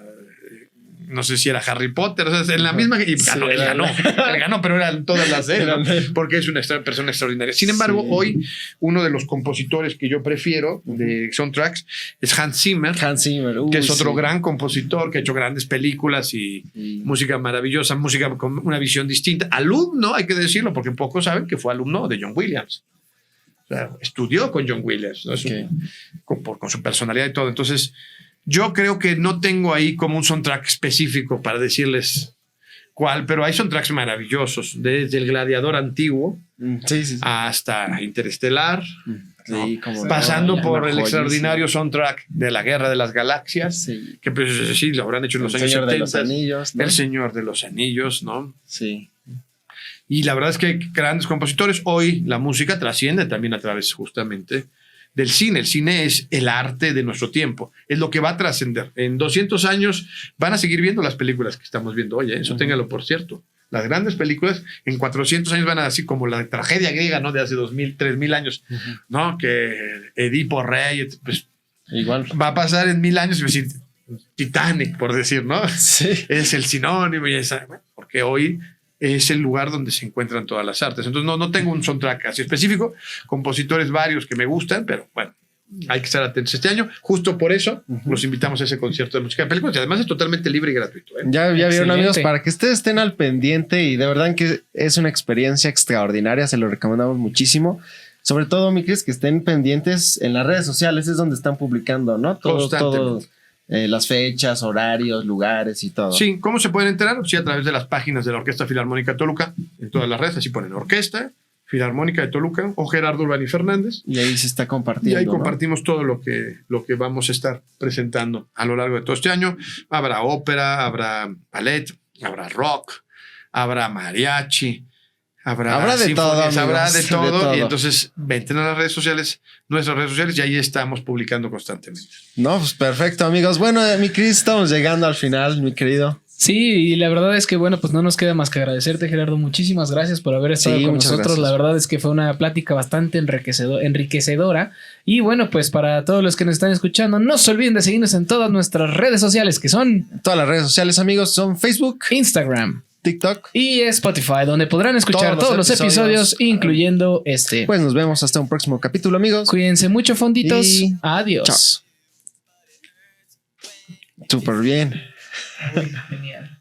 no sé si era Harry Potter, o sea, en la misma, y ganó, él ganó, pero eran todas las de él, ¿no? Porque es una persona extraordinaria. Sin embargo, hoy uno de los compositores que yo prefiero de soundtracks es Hans Zimmer, que es otro gran compositor que ha hecho grandes películas y música maravillosa, música con una visión distinta. Alumno, hay que decirlo, porque pocos saben que fue alumno de John Williams. O sea, estudió con John Williams, ¿no? Con su personalidad y todo. Entonces, yo creo que no tengo ahí como un soundtrack específico para decirles cuál, pero hay soundtracks maravillosos, desde El Gladiador antiguo hasta Interestelar, pasando por el extraordinario soundtrack de La Guerra de las Galaxias, que pues sí, lo habrán hecho en los años 70. El Señor de los Anillos, ¿no? Sí. Y la verdad es que hay grandes compositores. Hoy la música trasciende también a través justamente del cine. El cine es el arte de nuestro tiempo. Es lo que va a trascender. En 200 años van a seguir viendo las películas que estamos viendo hoy. Eso téngalo por cierto. Las grandes películas en 400 años van a así como la tragedia griega, ¿no? De hace 2000, 3000 años, ¿no? Que Edipo Rey, pues igual va a pasar en 1000 años y decir Titanic, por decir, ¿no? Sí. Es el sinónimo y esa, porque hoy es el lugar donde se encuentran todas las artes. Entonces no tengo un soundtrack así específico, compositores varios que me gustan, pero bueno, hay que estar atentos este año. Justo por eso los invitamos a ese concierto de música de películas, y además es totalmente libre y gratuito. Ya vieron, amigos, para que ustedes estén al pendiente, y de verdad que es una experiencia extraordinaria, se lo recomendamos muchísimo. Sobre todo, mi Cris, que estén pendientes en las redes sociales, es donde están publicando, ¿no? Todo las fechas, horarios, lugares y todo. Sí, ¿cómo se pueden enterar? Sí, a través de las páginas de la Orquesta Filarmónica de Toluca, en todas las redes, así ponen Orquesta Filarmónica de Toluca o Gerardo Urbani Fernández. Y ahí se está compartiendo. Y ahí compartimos todo lo que vamos a estar presentando a lo largo de todo este año. Habrá ópera, habrá ballet, habrá rock, habrá mariachi, habrá de todo, amigos, habrá de todo. Y entonces venten a las redes sociales, nuestras redes sociales, y ahí estamos publicando constantemente. No, pues perfecto, amigos. Bueno, mi Cris, estamos llegando al final, mi querido. Sí, y la verdad es que, bueno, pues no nos queda más que agradecerte, Gerardo. Muchísimas gracias por haber estado con nosotros. Gracias. La verdad es que fue una plática bastante enriquecedora. Y bueno, pues para todos los que nos están escuchando, no se olviden de seguirnos en todas nuestras redes sociales, que son... Todas las redes sociales, amigos, son Facebook, Instagram, TikTok. Y Spotify, donde podrán escuchar todos los episodios, incluyendo este. Pues nos vemos hasta un próximo capítulo, amigos. Cuídense mucho, fonditos. Y Adiós. chao. Súper bien. Genial.